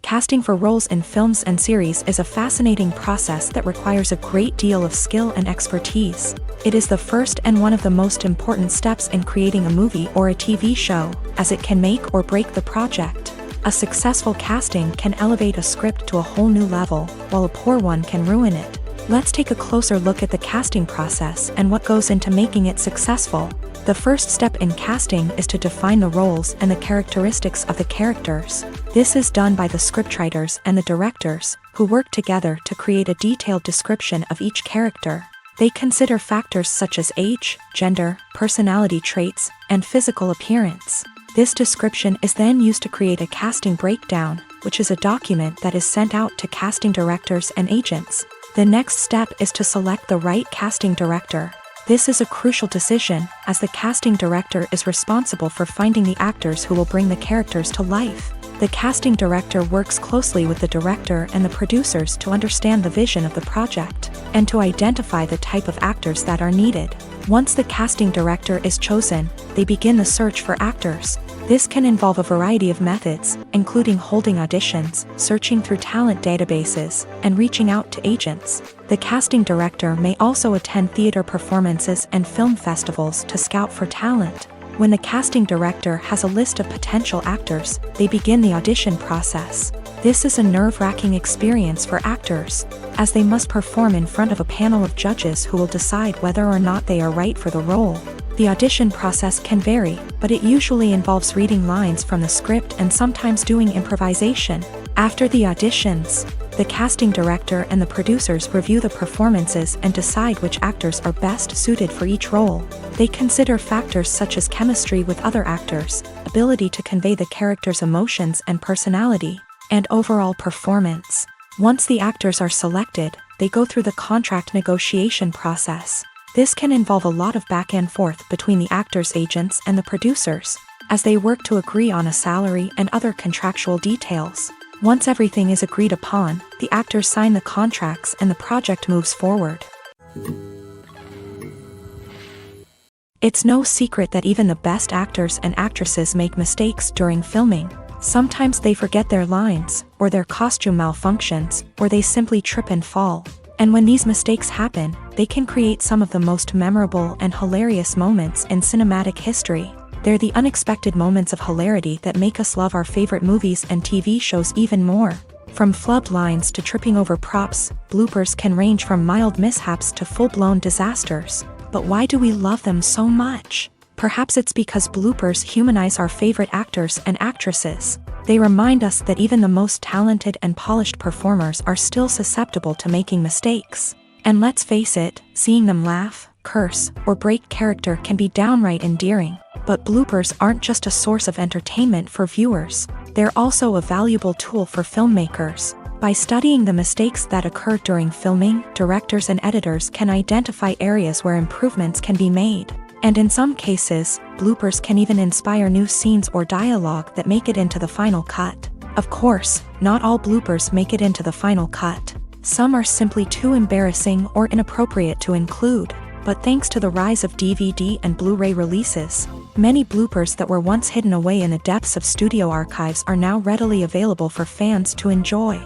Casting for roles in films and series is a fascinating process that requires a great deal of skill and expertise. It is the first and one of the most important steps in creating a movie or a TV show, as it can make or break the project. A successful casting can elevate a script to a whole new level, while a poor one can ruin it. Let's take a closer look at the casting process and what goes into making it successful. The first step in casting is to define the roles and the characteristics of the characters. This is done by the scriptwriters and the directors, who work together to create a detailed description of each character. They consider factors such as age, gender, personality traits, and physical appearance. This description is then used to create a casting breakdown, which is a document that is sent out to casting directors and agents. The next step is to select the right casting director. This is a crucial decision, as the casting director is responsible for finding the actors who will bring the characters to life. The casting director works closely with the director and the producers to understand the vision of the project, and to identify the type of actors that are needed. Once the casting director is chosen, they begin the search for actors. This can involve a variety of methods, including holding auditions, searching through talent databases, and reaching out to agents. The casting director may also attend theater performances and film festivals to scout for talent. When the casting director has a list of potential actors, they begin the audition process. This is a nerve-wracking experience for actors, as they must perform in front of a panel of judges who will decide whether or not they are right for the role. The audition process can vary, but it usually involves reading lines from the script and sometimes doing improvisation. After the auditions, the casting director and the producers review the performances and decide which actors are best suited for each role. They consider factors such as chemistry with other actors, ability to convey the character's emotions and personality, and overall performance. Once the actors are selected, they go through the contract negotiation process. This can involve a lot of back and forth between the actors' agents and the producers, as they work to agree on a salary and other contractual details. Once everything is agreed upon, the actors sign the contracts and the project moves forward. It's no secret that even the best actors and actresses make mistakes during filming. Sometimes they forget their lines, or their costume malfunctions, or they simply trip and fall. And when these mistakes happen, they can create some of the most memorable and hilarious moments in cinematic history. They're the unexpected moments of hilarity that make us love our favorite movies and TV shows even more. From flubbed lines to tripping over props, bloopers can range from mild mishaps to full-blown disasters. But why do we love them so much? Perhaps it's because bloopers humanize our favorite actors and actresses. They remind us that even the most talented and polished performers are still susceptible to making mistakes. And let's face it, seeing them laugh, curse, or break character can be downright endearing. But bloopers aren't just a source of entertainment for viewers. They're also a valuable tool for filmmakers. By studying the mistakes that occur during filming, directors and editors can identify areas where improvements can be made. And in some cases, bloopers can even inspire new scenes or dialogue that make it into the final cut. Of course, not all bloopers make it into the final cut. Some are simply too embarrassing or inappropriate to include. But thanks to the rise of DVD and Blu-ray releases, many bloopers that were once hidden away in the depths of studio archives are now readily available for fans to enjoy.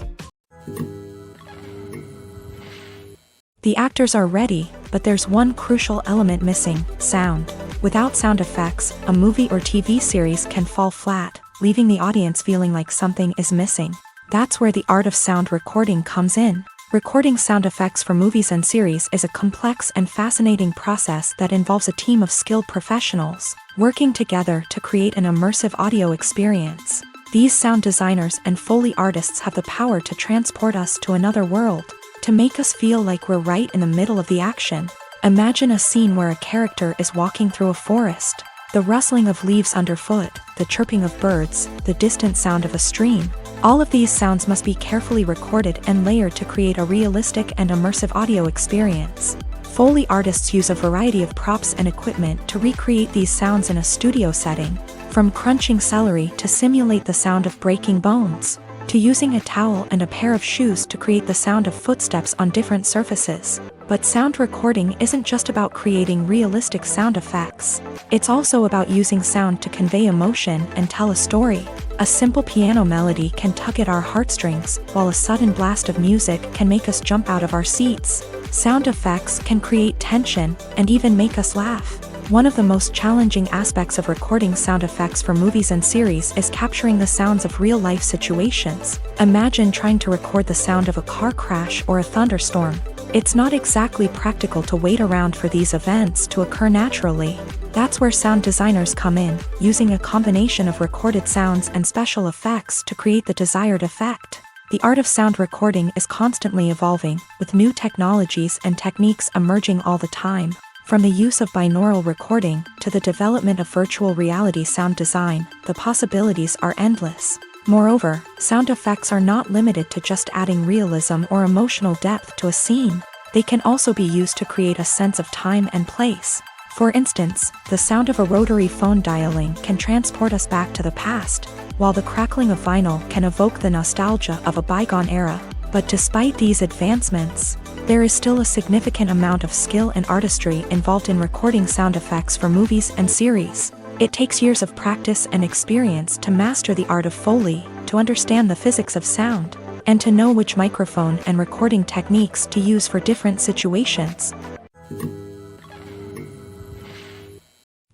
The actors are ready, but there's one crucial element missing: sound. Without sound effects, a movie or TV series can fall flat, leaving the audience feeling like something is missing. That's where the art of sound recording comes in. Recording sound effects for movies and series is a complex and fascinating process that involves a team of skilled professionals working together to create an immersive audio experience. These sound designers and Foley artists have the power to transport us to another world, to make us feel like we're right in the middle of the action. Imagine a scene where a character is walking through a forest. The rustling of leaves underfoot, the chirping of birds, the distant sound of a stream. All of these sounds must be carefully recorded and layered to create a realistic and immersive audio experience. Foley artists use a variety of props and equipment to recreate these sounds in a studio setting. From crunching celery to simulate the sound of breaking bones, to using a towel and a pair of shoes to create the sound of footsteps on different surfaces. But sound recording isn't just about creating realistic sound effects. It's also about using sound to convey emotion and tell a story. A simple piano melody can tug at our heartstrings, while a sudden blast of music can make us jump out of our seats. Sound effects can create tension and even make us laugh. One of the most challenging aspects of recording sound effects for movies and series is capturing the sounds of real-life situations. Imagine trying to record the sound of a car crash or a thunderstorm. It's not exactly practical to wait around for these events to occur naturally. That's where sound designers come in, using a combination of recorded sounds and special effects to create the desired effect. The art of sound recording is constantly evolving, with new technologies and techniques emerging all the time. From the use of binaural recording to the development of virtual reality sound design, the possibilities are endless. Moreover, sound effects are not limited to just adding realism or emotional depth to a scene. They can also be used to create a sense of time and place. For instance, the sound of a rotary phone dialing can transport us back to the past, while the crackling of vinyl can evoke the nostalgia of a bygone era. But despite these advancements, there is still a significant amount of skill and artistry involved in recording sound effects for movies and series. It takes years of practice and experience to master the art of Foley, to understand the physics of sound, and to know which microphone and recording techniques to use for different situations.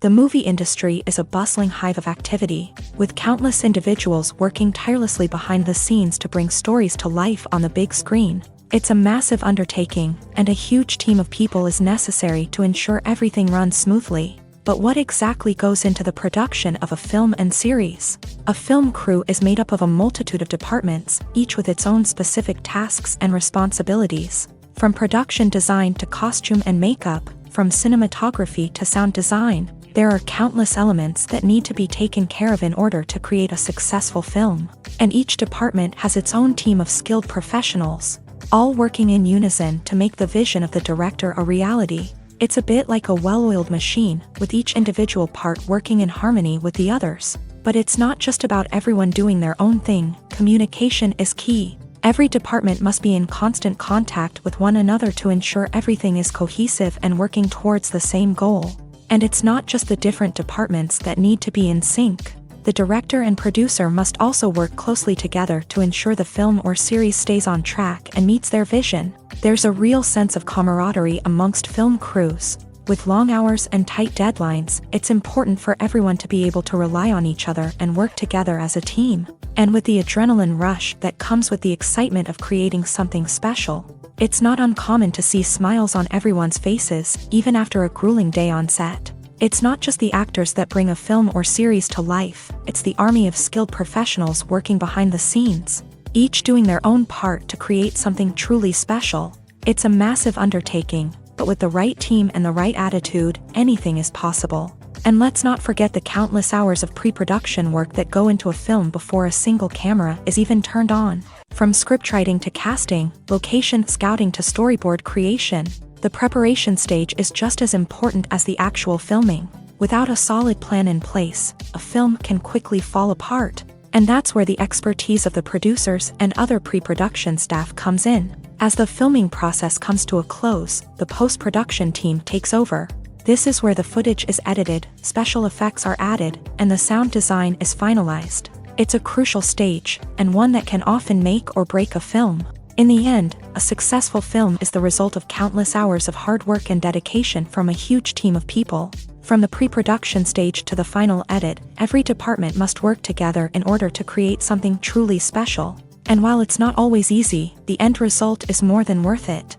The movie industry is a bustling hive of activity, with countless individuals working tirelessly behind the scenes to bring stories to life on the big screen. It's a massive undertaking, and a huge team of people is necessary to ensure everything runs smoothly. But what exactly goes into the production of a film and series? A film crew is made up of a multitude of departments, each with its own specific tasks and responsibilities. From production design to costume and makeup, from cinematography to sound design, there are countless elements that need to be taken care of in order to create a successful film. And each department has its own team of skilled professionals, all working in unison to make the vision of the director a reality. It's a bit like a well-oiled machine, with each individual part working in harmony with the others. But it's not just about everyone doing their own thing. Communication is key. Every department must be in constant contact with one another to ensure everything is cohesive and working towards the same goal. And it's not just the different departments that need to be in sync. The director and producer must also work closely together to ensure the film or series stays on track and meets their vision. There's a real sense of camaraderie amongst film crews. With long hours and tight deadlines, it's important for everyone to be able to rely on each other and work together as a team. And with the adrenaline rush that comes with the excitement of creating something special, it's not uncommon to see smiles on everyone's faces, even after a grueling day on set. It's not just the actors that bring a film or series to life, it's the army of skilled professionals working behind the scenes, each doing their own part to create something truly special. It's a massive undertaking, but with the right team and the right attitude, anything is possible. And let's not forget the countless hours of pre-production work that go into a film before a single camera is even turned on. From scriptwriting to casting, location scouting to storyboard creation, the preparation stage is just as important as the actual filming. Without a solid plan in place, a film can quickly fall apart. And that's where the expertise of the producers and other pre-production staff comes in. As the filming process comes to a close, the post-production team takes over. This is where the footage is edited, special effects are added, and the sound design is finalized. It's a crucial stage, and one that can often make or break a film. In the end, a successful film is the result of countless hours of hard work and dedication from a huge team of people. From the pre-production stage to the final edit, every department must work together in order to create something truly special. And while it's not always easy, the end result is more than worth it.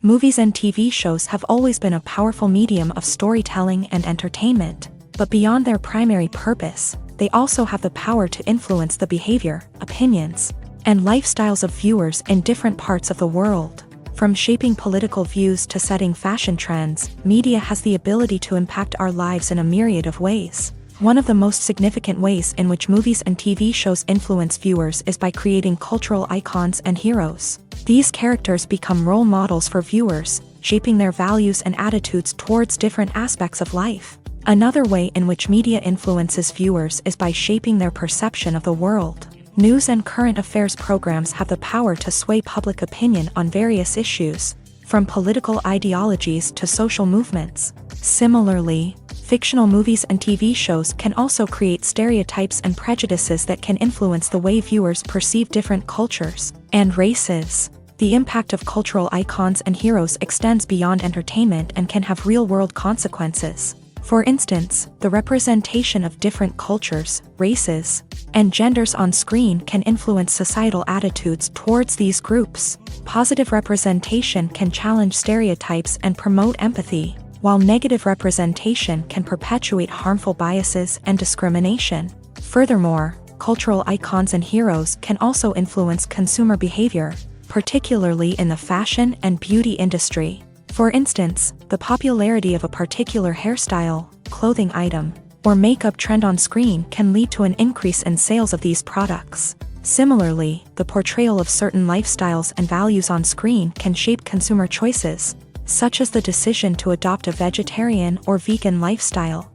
Movies and TV shows have always been a powerful medium of storytelling and entertainment. But beyond their primary purpose, they also have the power to influence the behavior, opinions, and lifestyles of viewers in different parts of the world. From shaping political views to setting fashion trends, media has the ability to impact our lives in a myriad of ways. One of the most significant ways in which movies and TV shows influence viewers is by creating cultural icons and heroes. These characters become role models for viewers, shaping their values and attitudes towards different aspects of life. Another way in which media influences viewers is by shaping their perception of the world. News and current affairs programs have the power to sway public opinion on various issues, from political ideologies to social movements. Similarly, fictional movies and TV shows can also create stereotypes and prejudices that can influence the way viewers perceive different cultures and races. The impact of cultural icons and heroes extends beyond entertainment and can have real-world consequences. For instance, the representation of different cultures, races, and genders on screen can influence societal attitudes towards these groups. Positive representation can challenge stereotypes and promote empathy, while negative representation can perpetuate harmful biases and discrimination. Furthermore, cultural icons and heroes can also influence consumer behavior, particularly in the fashion and beauty industry. For instance, the popularity of a particular hairstyle, clothing item, or makeup trend on screen can lead to an increase in sales of these products. Similarly, the portrayal of certain lifestyles and values on screen can shape consumer choices, such as the decision to adopt a vegetarian or vegan lifestyle.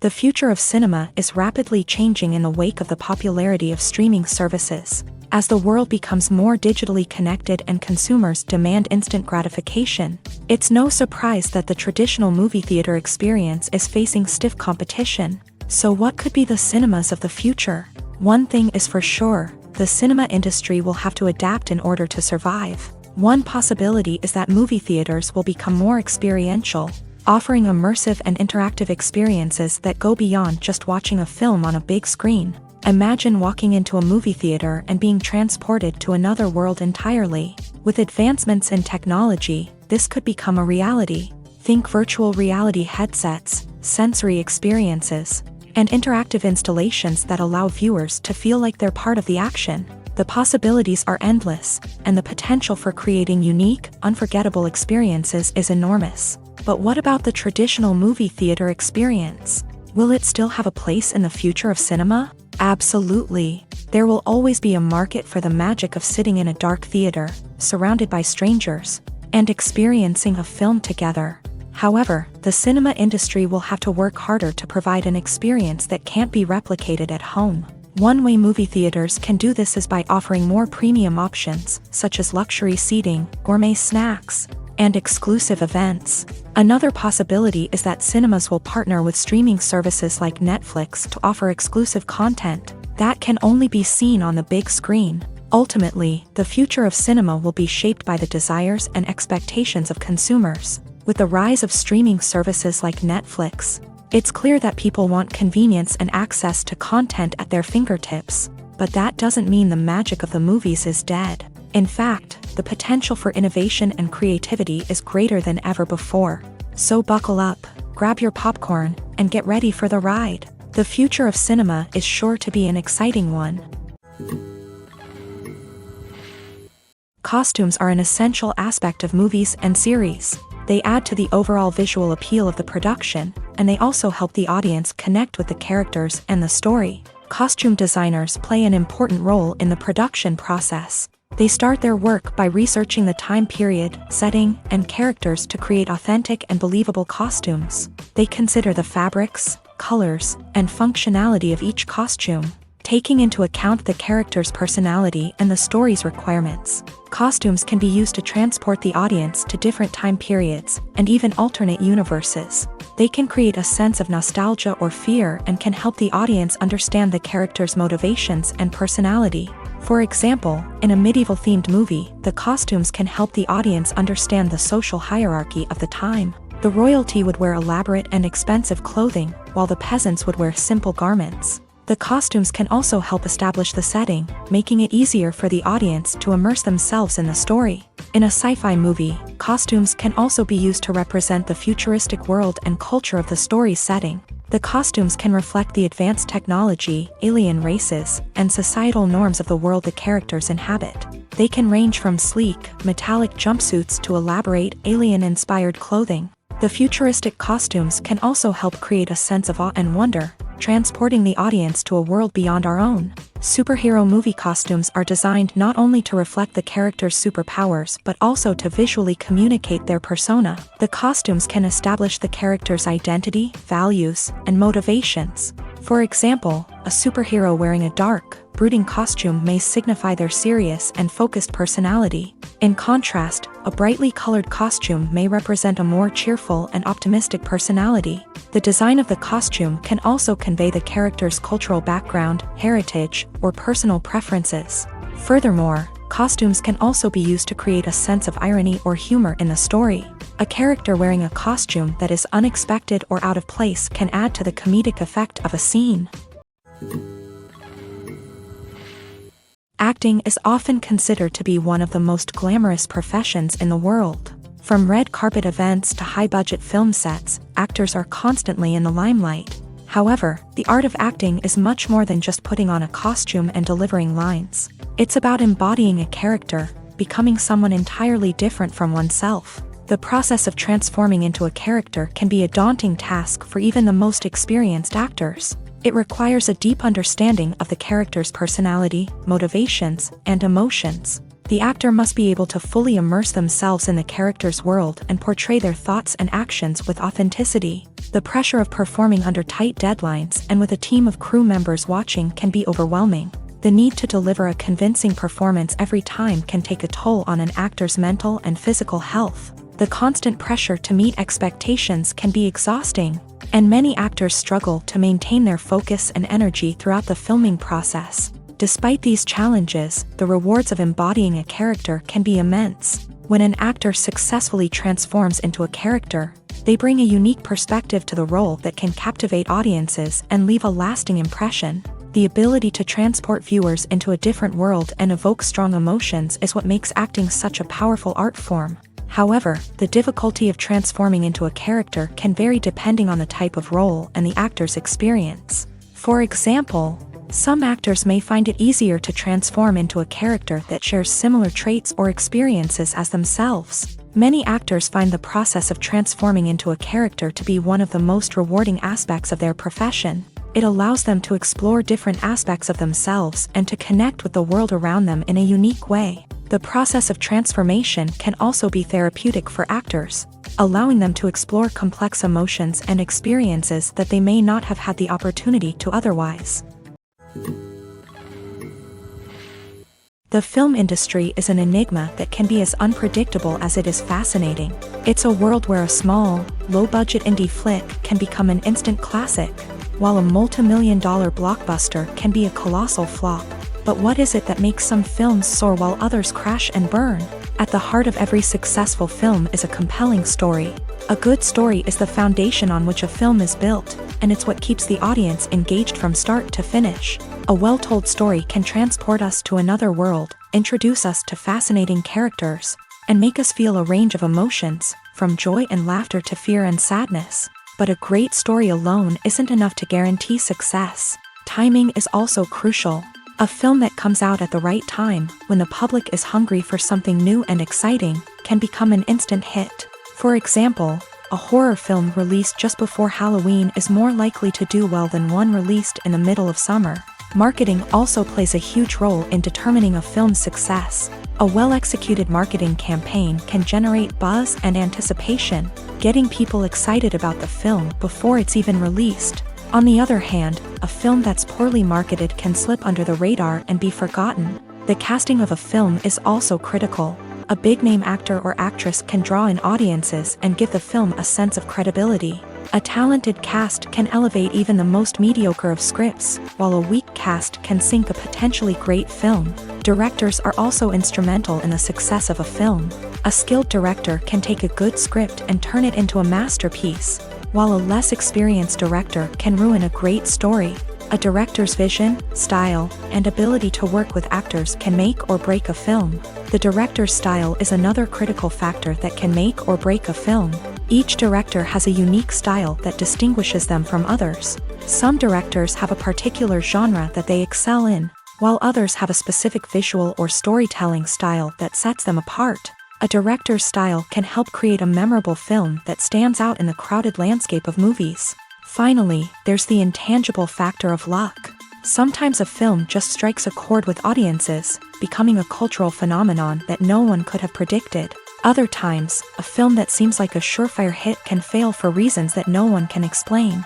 The future of cinema is rapidly changing in the wake of the popularity of streaming services. As the world becomes more digitally connected and consumers demand instant gratification, it's no surprise that the traditional movie theater experience is facing stiff competition. So what could be the cinemas of the future? One thing is for sure, the cinema industry will have to adapt in order to survive. One possibility is that movie theaters will become more experiential, offering immersive and interactive experiences that go beyond just watching a film on a big screen. Imagine walking into a movie theater and being transported to another world entirely. With advancements in technology, this could become a reality. Think virtual reality headsets, sensory experiences, and interactive installations that allow viewers to feel like they're part of the action. The possibilities are endless, and the potential for creating unique, unforgettable experiences is enormous. But what about the traditional movie theater experience? Will it still have a place in the future of cinema? Absolutely. There will always be a market for the magic of sitting in a dark theater, surrounded by strangers, and experiencing a film together. However, the cinema industry will have to work harder to provide an experience that can't be replicated at home. One way movie theaters can do this is by offering more premium options, such as luxury seating, gourmet snacks, and exclusive events. Another possibility is that cinemas will partner with streaming services like Netflix to offer exclusive content that can only be seen on the big screen. Ultimately, the future of cinema will be shaped by the desires and expectations of consumers. With the rise of streaming services like Netflix, it's clear that people want convenience and access to content at their fingertips. But that doesn't mean the magic of the movies is dead. In fact, the potential for innovation and creativity is greater than ever before. So buckle up, grab your popcorn, and get ready for the ride. The future of cinema is sure to be an exciting one. Costumes are an essential aspect of movies and series. They add to the overall visual appeal of the production, and they also help the audience connect with the characters and the story. Costume designers play an important role in the production process. They start their work by researching the time period, setting, and characters to create authentic and believable costumes. They consider the fabrics, colors, and functionality of each costume, taking into account the character's personality and the story's requirements. Costumes can be used to transport the audience to different time periods and even alternate universes. They can create a sense of nostalgia or fear and can help the audience understand the character's motivations and personality. For example, in a medieval-themed movie, the costumes can help the audience understand the social hierarchy of the time. The royalty would wear elaborate and expensive clothing, while the peasants would wear simple garments. The costumes can also help establish the setting, making it easier for the audience to immerse themselves in the story. In a sci-fi movie, costumes can also be used to represent the futuristic world and culture of the story's setting. The costumes can reflect the advanced technology, alien races, and societal norms of the world the characters inhabit. They can range from sleek, metallic jumpsuits to elaborate, alien-inspired clothing. The futuristic costumes can also help create a sense of awe and wonder, transporting the audience to a world beyond our own. Superhero movie costumes are designed not only to reflect the character's superpowers but also to visually communicate their persona. The costumes can establish the character's identity, values, and motivations. For example, a superhero wearing a dark, brooding costume may signify their serious and focused personality. In contrast, a brightly colored costume may represent a more cheerful and optimistic personality. The design of the costume can also convey the character's cultural background, heritage, or personal preferences. Furthermore, costumes can also be used to create a sense of irony or humor in the story. A character wearing a costume that is unexpected or out of place can add to the comedic effect of a scene. Acting is often considered to be one of the most glamorous professions in the world. From red carpet events to high-budget film sets, actors are constantly in the limelight. However, the art of acting is much more than just putting on a costume and delivering lines. It's about embodying a character, becoming someone entirely different from oneself. The process of transforming into a character can be a daunting task for even the most experienced actors. It requires a deep understanding of the character's personality, motivations, and emotions. The actor must be able to fully immerse themselves in the character's world and portray their thoughts and actions with authenticity. The pressure of performing under tight deadlines and with a team of crew members watching can be overwhelming. The need to deliver a convincing performance every time can take a toll on an actor's mental and physical health. The constant pressure to meet expectations can be exhausting, and many actors struggle to maintain their focus and energy throughout the filming process. Despite these challenges, the rewards of embodying a character can be immense. When an actor successfully transforms into a character, they bring a unique perspective to the role that can captivate audiences and leave a lasting impression. The ability to transport viewers into a different world and evoke strong emotions is what makes acting such a powerful art form. However, the difficulty of transforming into a character can vary depending on the type of role and the actor's experience. For example, some actors may find it easier to transform into a character that shares similar traits or experiences as themselves. Many actors find the process of transforming into a character to be one of the most rewarding aspects of their profession. It allows them to explore different aspects of themselves and to connect with the world around them in a unique way. The process of transformation can also be therapeutic for actors, allowing them to explore complex emotions and experiences that they may not have had the opportunity to otherwise. The film industry is an enigma that can be as unpredictable as it is fascinating. It's a world where a small, low-budget indie flick can become an instant classic, while a multi-million-dollar blockbuster can be a colossal flop. But what is it that makes some films soar while others crash and burn? At the heart of every successful film is a compelling story. A good story is the foundation on which a film is built, and it's what keeps the audience engaged from start to finish. A well-told story can transport us to another world, introduce us to fascinating characters, and make us feel a range of emotions, from joy and laughter to fear and sadness. But a great story alone isn't enough to guarantee success. Timing is also crucial. A film that comes out at the right time, when the public is hungry for something new and exciting, can become an instant hit. For example, a horror film released just before Halloween is more likely to do well than one released in the middle of summer. Marketing also plays a huge role in determining a film's success. A well-executed marketing campaign can generate buzz and anticipation, getting people excited about the film before it's even released. On the other hand, a film that's poorly marketed can slip under the radar and be forgotten. The casting of a film is also critical. A big-name actor or actress can draw in audiences and give the film a sense of credibility. A talented cast can elevate even the most mediocre of scripts, while a weak cast can sink a potentially great film. Directors are also instrumental in the success of a film. A skilled director can take a good script and turn it into a masterpiece, while a less experienced director can ruin a great story. A director's vision, style, and ability to work with actors can make or break a film. The director's style is another critical factor that can make or break a film. Each director has a unique style that distinguishes them from others. Some directors have a particular genre that they excel in, while others have a specific visual or storytelling style that sets them apart. A director's style can help create a memorable film that stands out in the crowded landscape of movies. Finally, there's the intangible factor of luck. Sometimes a film just strikes a chord with audiences, becoming a cultural phenomenon that no one could have predicted. Other times, a film that seems like a surefire hit can fail for reasons that no one can explain.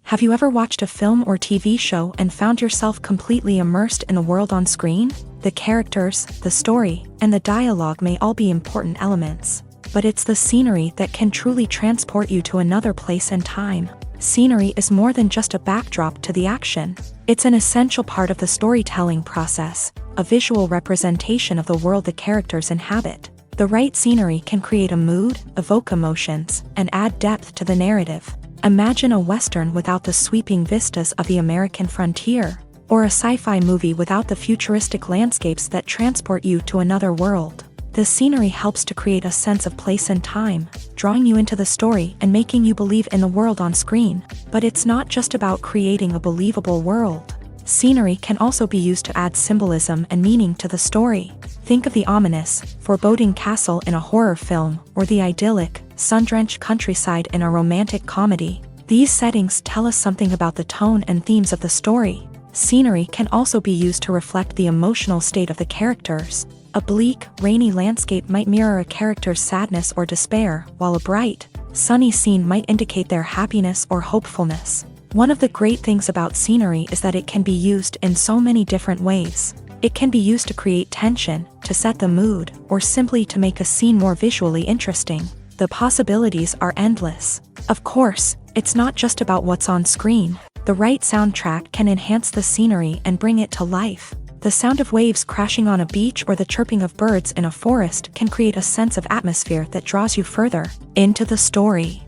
Have you ever watched a film or TV show and found yourself completely immersed in the world on screen? The characters, the story, and the dialogue may all be important elements, but it's the scenery that can truly transport you to another place and time. Scenery is more than just a backdrop to the action. It's an essential part of the storytelling process, a visual representation of the world the characters inhabit. The right scenery can create a mood, evoke emotions, and add depth to the narrative. Imagine a Western without the sweeping vistas of the American frontier, or a sci-fi movie without the futuristic landscapes that transport you to another world. The scenery helps to create a sense of place and time, drawing you into the story and making you believe in the world on screen. But it's not just about creating a believable world. Scenery can also be used to add symbolism and meaning to the story. Think of the ominous, foreboding castle in a horror film, or the idyllic, sun-drenched countryside in a romantic comedy. These settings tell us something about the tone and themes of the story. Scenery can also be used to reflect the emotional state of the characters. A bleak, rainy landscape might mirror a character's sadness or despair, while a bright, sunny scene might indicate their happiness or hopefulness. One of the great things about scenery is that it can be used in so many different ways. It can be used to create tension, to set the mood, or simply to make a scene more visually interesting. The possibilities are endless. Of course, it's not just about what's on screen. The right soundtrack can enhance the scenery and bring it to life. The sound of waves crashing on a beach or the chirping of birds in a forest can create a sense of atmosphere that draws you further into the story.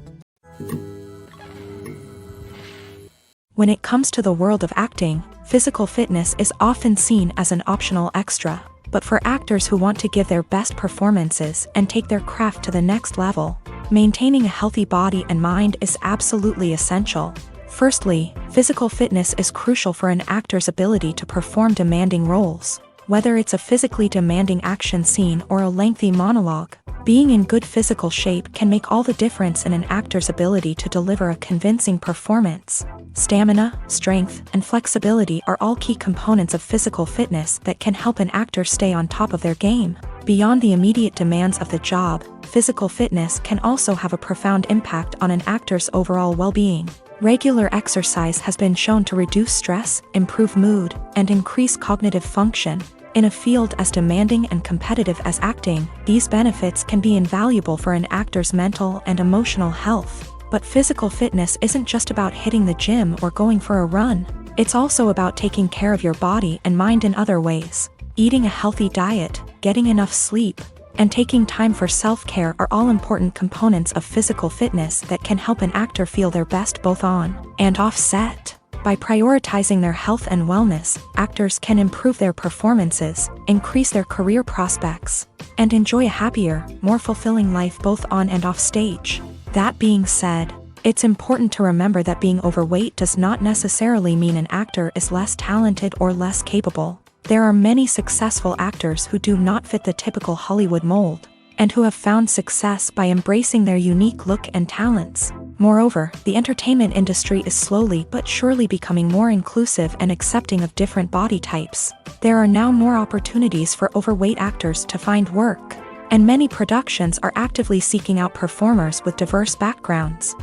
When it comes to the world of acting, physical fitness is often seen as an optional extra. But for actors who want to give their best performances and take their craft to the next level, maintaining a healthy body and mind is absolutely essential. Firstly, physical fitness is crucial for an actor's ability to perform demanding roles. Whether it's a physically demanding action scene or a lengthy monologue, being in good physical shape can make all the difference in an actor's ability to deliver a convincing performance. Stamina, strength, and flexibility are all key components of physical fitness that can help an actor stay on top of their game. Beyond the immediate demands of the job, physical fitness can also have a profound impact on an actor's overall well-being. Regular exercise has been shown to reduce stress, improve mood, and increase cognitive function. In a field as demanding and competitive as acting, these benefits can be invaluable for an actor's mental and emotional health. But physical fitness isn't just about hitting the gym or going for a run. It's also about taking care of your body and mind in other ways. Eating a healthy diet, getting enough sleep, and taking time for self-care are all important components of physical fitness that can help an actor feel their best both on and off set. By prioritizing their health and wellness, actors can improve their performances, increase their career prospects, and enjoy a happier, more fulfilling life both on and off stage. That being said, it's important to remember that being overweight does not necessarily mean an actor is less talented or less capable. There are many successful actors who do not fit the typical Hollywood mold, and who have found success by embracing their unique look and talents. Moreover, the entertainment industry is slowly but surely becoming more inclusive and accepting of different body types. There are now more opportunities for overweight actors to find work, and many productions are actively seeking out performers with diverse backgrounds.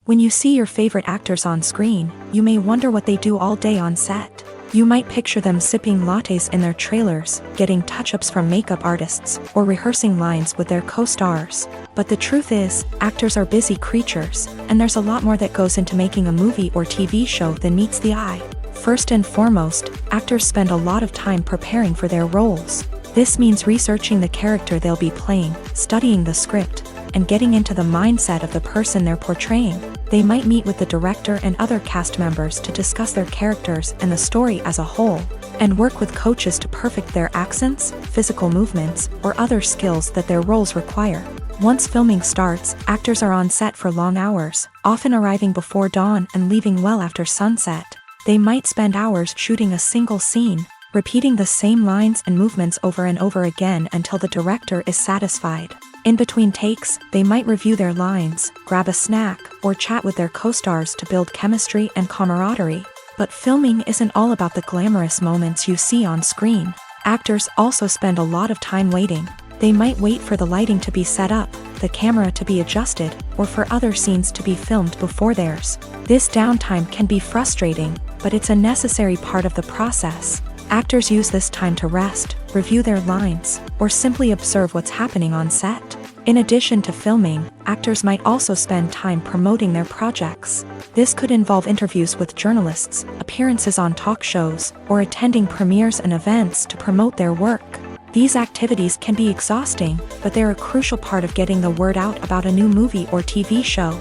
When you see your favorite actors on screen, you may wonder what they do all day on set. You might picture them sipping lattes in their trailers, getting touch-ups from makeup artists, or rehearsing lines with their co-stars. But the truth is, actors are busy creatures, and there's a lot more that goes into making a movie or TV show than meets the eye. First and foremost, actors spend a lot of time preparing for their roles. This means researching the character they'll be playing, studying the script, and getting into the mindset of the person they're portraying. They might meet with the director and other cast members to discuss their characters and the story as a whole, and work with coaches to perfect their accents, physical movements, or other skills that their roles require. Once filming starts, actors are on set for long hours, often arriving before dawn and leaving well after sunset. They might spend hours shooting a single scene, repeating the same lines and movements over and over again until the director is satisfied. In between takes, they might review their lines, grab a snack, or chat with their co-stars to build chemistry and camaraderie. But filming isn't all about the glamorous moments you see on screen. Actors also spend a lot of time waiting. They might wait for the lighting to be set up, the camera to be adjusted, or for other scenes to be filmed before theirs. This downtime can be frustrating, but it's a necessary part of the process. Actors use this time to rest, review their lines, or simply observe what's happening on set. In addition to filming, actors might also spend time promoting their projects. This could involve interviews with journalists, appearances on talk shows, or attending premieres and events to promote their work. These activities can be exhausting, but they're a crucial part of getting the word out about a new movie or TV show.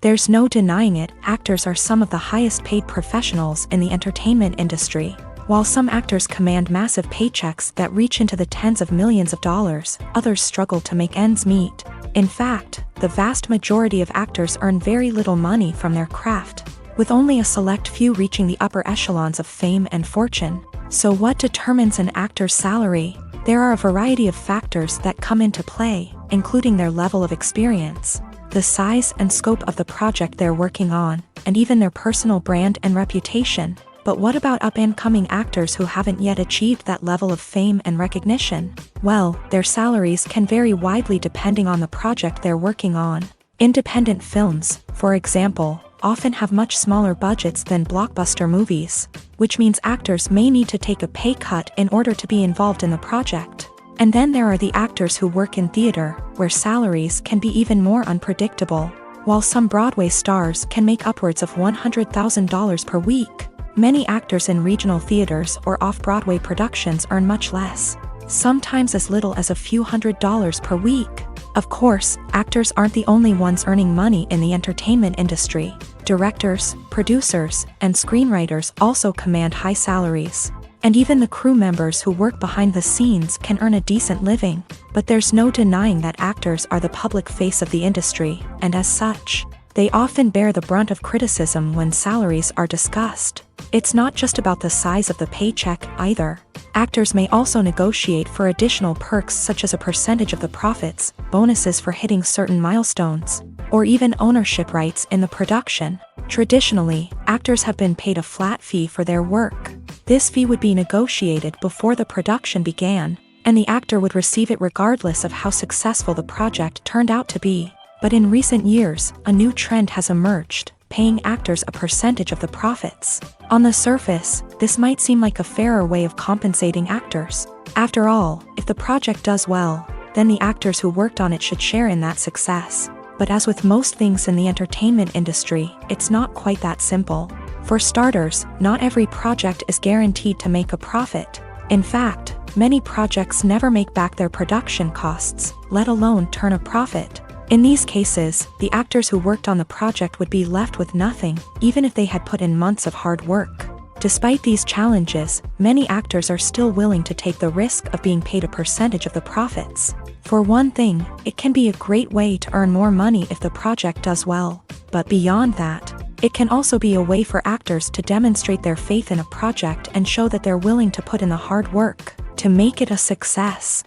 There's no denying it, actors are some of the highest paid professionals in the entertainment industry. While some actors command massive paychecks that reach into the tens of millions of dollars, others struggle to make ends meet. In fact, the vast majority of actors earn very little money from their craft, with only a select few reaching the upper echelons of fame and fortune. So what determines an actor's salary? There are a variety of factors that come into play, including their level of experience, the size and scope of the project they're working on, and even their personal brand and reputation. But what about up-and-coming actors who haven't yet achieved that level of fame and recognition? Well, their salaries can vary widely depending on the project they're working on. Independent films, for example, often have much smaller budgets than blockbuster movies, which means actors may need to take a pay cut in order to be involved in the project. And then there are the actors who work in theater, where salaries can be even more unpredictable. While some Broadway stars can make upwards of $100,000 per week, many actors in regional theaters or off-Broadway productions earn much less, sometimes as little as a few $100s per week. Of course, actors aren't the only ones earning money in the entertainment industry. Directors, producers, and screenwriters also command high salaries. And even the crew members who work behind the scenes can earn a decent living. But there's no denying that actors are the public face of the industry, and as such, they often bear the brunt of criticism when salaries are discussed. It's not just about the size of the paycheck, either. Actors may also negotiate for additional perks such as a percentage of the profits, bonuses for hitting certain milestones, or even ownership rights in the production. Traditionally, actors have been paid a flat fee for their work. This fee would be negotiated before the production began, and the actor would receive it regardless of how successful the project turned out to be. But in recent years, a new trend has emerged, paying actors a percentage of the profits. On the surface, this might seem like a fairer way of compensating actors. After all, if the project does well, then the actors who worked on it should share in that success. But as with most things in the entertainment industry, it's not quite that simple. For starters, not every project is guaranteed to make a profit. In fact, many projects never make back their production costs, let alone turn a profit. In these cases, the actors who worked on the project would be left with nothing, even if they had put in months of hard work. Despite these challenges, many actors are still willing to take the risk of being paid a percentage of the profits. For one thing, it can be a great way to earn more money if the project does well. But beyond that, it can also be a way for actors to demonstrate their faith in a project and show that they're willing to put in the hard work to make it a success.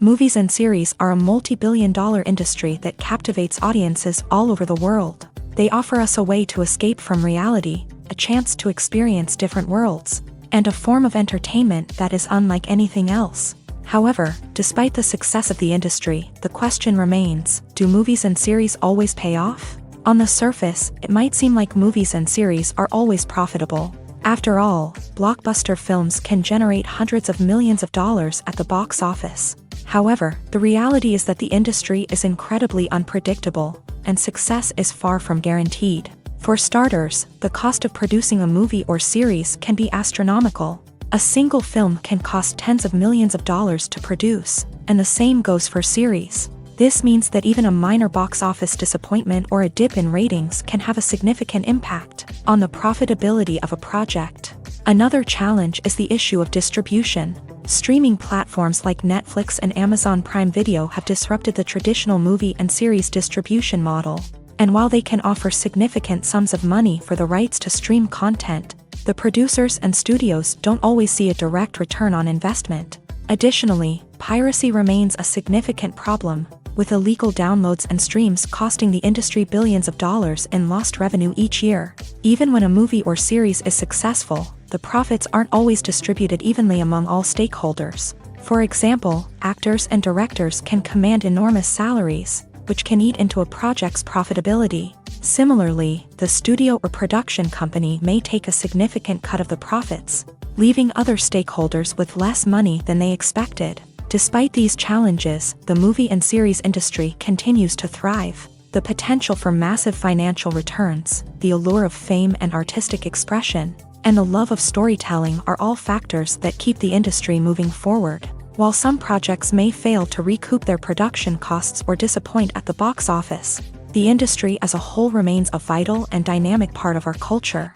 Movies and series are a multi-billion-dollar industry that captivates audiences all over the world. They offer us a way to escape from reality, a chance to experience different worlds, and a form of entertainment that is unlike anything else. However, despite the success of the industry, the question remains, do movies and series always pay off? On the surface, it might seem like movies and series are always profitable. After all, blockbuster films can generate hundreds of millions of dollars at the box office. However, the reality is that the industry is incredibly unpredictable, and success is far from guaranteed. For starters, the cost of producing a movie or series can be astronomical. A single film can cost tens of millions of dollars to produce, and the same goes for series. This means that even a minor box office disappointment or a dip in ratings can have a significant impact on the profitability of a project. Another challenge is the issue of distribution. Streaming platforms like Netflix and Amazon Prime Video have disrupted the traditional movie and series distribution model. And while they can offer significant sums of money for the rights to stream content, the producers and studios don't always see a direct return on investment. Additionally, piracy remains a significant problem, with illegal downloads and streams costing the industry billions of dollars in lost revenue each year. Even when a movie or series is successful, the profits aren't always distributed evenly among all stakeholders. For example, actors and directors can command enormous salaries, which can eat into a project's profitability. Similarly, the studio or production company may take a significant cut of the profits, leaving other stakeholders with less money than they expected. Despite these challenges, the movie and series industry continues to thrive. The potential for massive financial returns, the allure of fame and artistic expression, and the love of storytelling are all factors that keep the industry moving forward. While some projects may fail to recoup their production costs or disappoint at the box office, the industry as a whole remains a vital and dynamic part of our culture.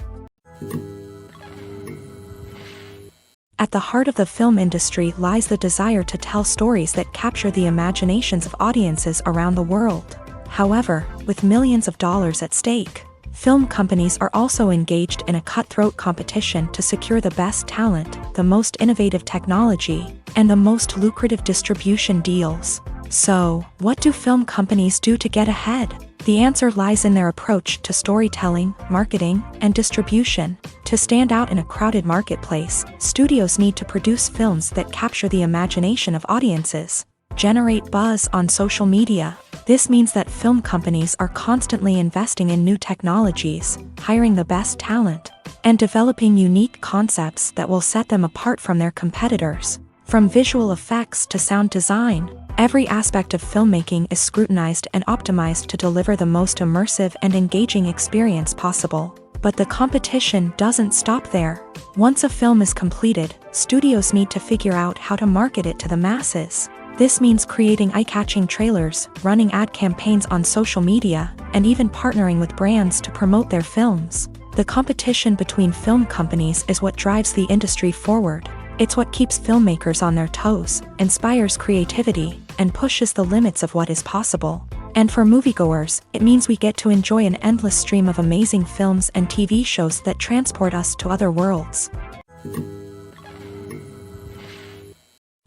At the heart of the film industry lies the desire to tell stories that capture the imaginations of audiences around the world. However, with millions of dollars at stake, film companies are also engaged in a cutthroat competition to secure the best talent, the most innovative technology, and the most lucrative distribution deals. So, what do film companies do to get ahead? The answer lies in their approach to storytelling, marketing, and distribution. To stand out in a crowded marketplace, studios need to produce films that capture the imagination of audiences, generate buzz on social media. This means that film companies are constantly investing in new technologies, hiring the best talent, and developing unique concepts that will set them apart from their competitors. From visual effects to sound design, every aspect of filmmaking is scrutinized and optimized to deliver the most immersive and engaging experience possible. But the competition doesn't stop there. Once a film is completed, studios need to figure out how to market it to the masses. This means creating eye-catching trailers, running ad campaigns on social media, and even partnering with brands to promote their films. The competition between film companies is what drives the industry forward. It's what keeps filmmakers on their toes, inspires creativity, and pushes the limits of what is possible. And for moviegoers, it means we get to enjoy an endless stream of amazing films and TV shows that transport us to other worlds.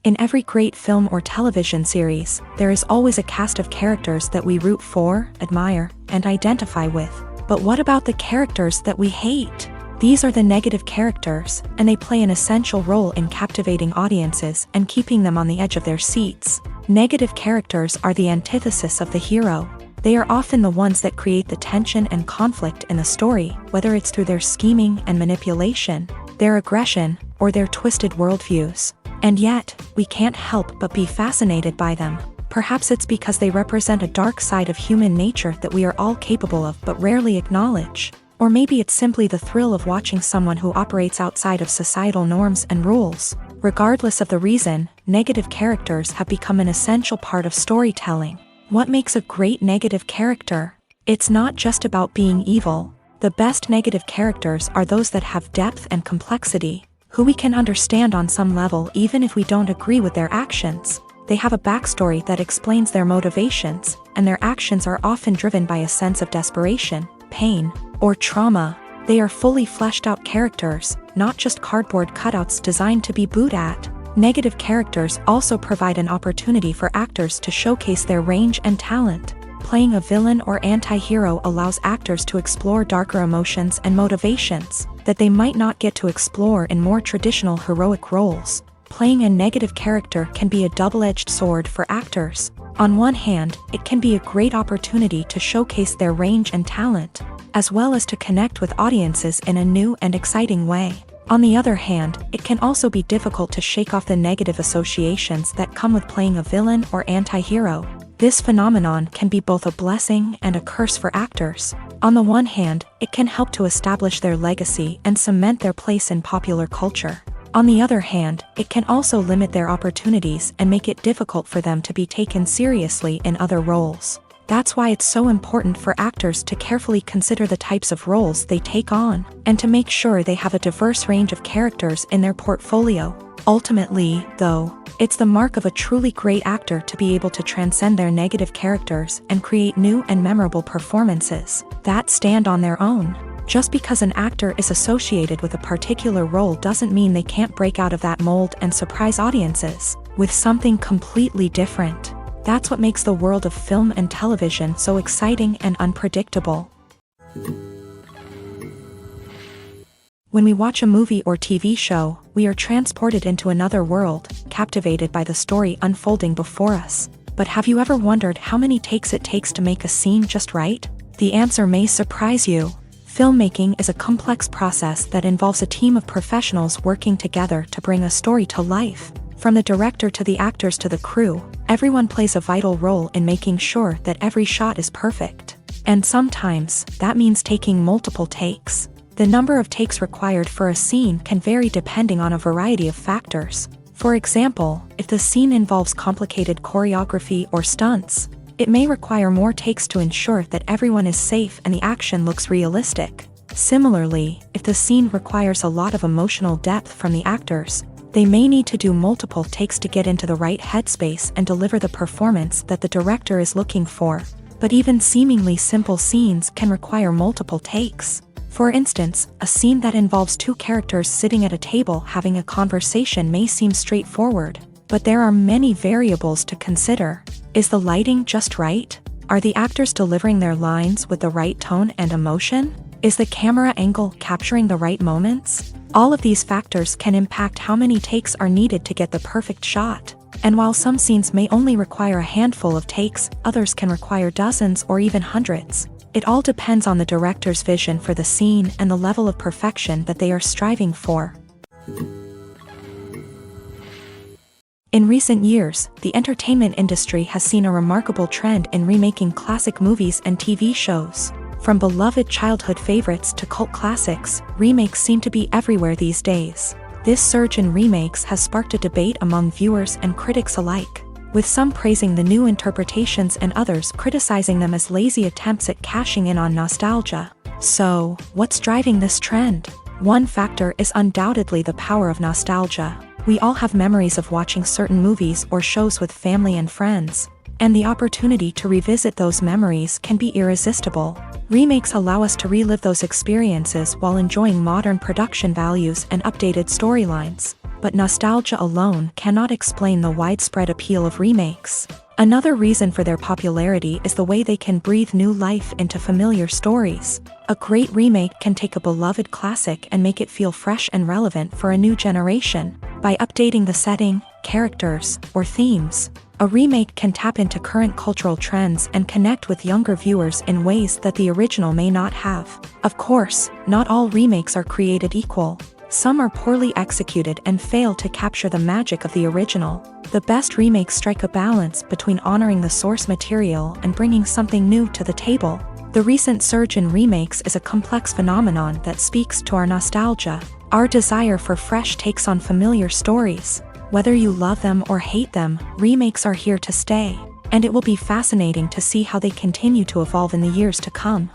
In every great film or television series, there is always a cast of characters that we root for, admire, and identify with. But what about the characters that we hate? These are the negative characters, and they play an essential role in captivating audiences and keeping them on the edge of their seats. Negative characters are the antithesis of the hero. They are often the ones that create the tension and conflict in the story, whether it's through their scheming and manipulation, their aggression, or their twisted worldviews. And yet, we can't help but be fascinated by them. Perhaps it's because they represent a dark side of human nature that we are all capable of but rarely acknowledge. Or maybe it's simply the thrill of watching someone who operates outside of societal norms and rules. Regardless of the reason, negative characters have become an essential part of storytelling. What makes a great negative character? It's not just about being evil. The best negative characters are those that have depth and complexity, who we can understand on some level even if we don't agree with their actions. They have a backstory that explains their motivations, and their actions are often driven by a sense of desperation, pain, or trauma. They are fully fleshed out characters, not just cardboard cutouts designed to be booed at. Negative characters also provide an opportunity for actors to showcase their range and talent. Playing a villain or anti-hero allows actors to explore darker emotions and motivations that they might not get to explore in more traditional heroic roles. Playing a negative character can be a double-edged sword for actors. On one hand, it can be a great opportunity to showcase their range and talent, as well as to connect with audiences in a new and exciting way. On the other hand, it can also be difficult to shake off the negative associations that come with playing a villain or anti-hero. This phenomenon can be both a blessing and a curse for actors. On the one hand, it can help to establish their legacy and cement their place in popular culture. On the other hand, it can also limit their opportunities and make it difficult for them to be taken seriously in other roles. That's why it's so important for actors to carefully consider the types of roles they take on, and to make sure they have a diverse range of characters in their portfolio. Ultimately, though, it's the mark of a truly great actor to be able to transcend their negative characters and create new and memorable performances that stand on their own. Just because an actor is associated with a particular role doesn't mean they can't break out of that mold and surprise audiences with something completely different. That's what makes the world of film and television so exciting and unpredictable. When we watch a movie or TV show, we are transported into another world, captivated by the story unfolding before us. But have you ever wondered how many takes it takes to make a scene just right? The answer may surprise you. Filmmaking is a complex process that involves a team of professionals working together to bring a story to life. From the director to the actors to the crew, everyone plays a vital role in making sure that every shot is perfect. And sometimes, that means taking multiple takes. The number of takes required for a scene can vary depending on a variety of factors. For example, if the scene involves complicated choreography or stunts, it may require more takes to ensure that everyone is safe and the action looks realistic. Similarly, if the scene requires a lot of emotional depth from the actors, they may need to do multiple takes to get into the right headspace and deliver the performance that the director is looking for. But even seemingly simple scenes can require multiple takes. For instance, a scene that involves two characters sitting at a table having a conversation may seem straightforward, but there are many variables to consider. Is the lighting just right? Are the actors delivering their lines with the right tone and emotion? Is the camera angle capturing the right moments? All of these factors can impact how many takes are needed to get the perfect shot. And while some scenes may only require a handful of takes, others can require dozens or even hundreds. It all depends on the director's vision for the scene and the level of perfection that they are striving for. In recent years, the entertainment industry has seen a remarkable trend in remaking classic movies and TV shows. From beloved childhood favorites to cult classics, remakes seem to be everywhere these days. This surge in remakes has sparked a debate among viewers and critics alike, with some praising the new interpretations and others criticizing them as lazy attempts at cashing in on nostalgia. So, what's driving this trend? One factor is undoubtedly the power of nostalgia. We all have memories of watching certain movies or shows with family and friends, and the opportunity to revisit those memories can be irresistible. Remakes allow us to relive those experiences while enjoying modern production values and updated storylines. But nostalgia alone cannot explain the widespread appeal of remakes. Another reason for their popularity is the way they can breathe new life into familiar stories. A great remake can take a beloved classic and make it feel fresh and relevant for a new generation. By updating the setting, characters, or themes, a remake can tap into current cultural trends and connect with younger viewers in ways that the original may not have. Of course, not all remakes are created equal. Some are poorly executed and fail to capture the magic of the original. The best remakes strike a balance between honoring the source material and bringing something new to the table. The recent surge in remakes is a complex phenomenon that speaks to our nostalgia, our desire for fresh takes on familiar stories. Whether you love them or hate them, remakes are here to stay, and it will be fascinating to see how they continue to evolve in the years to come.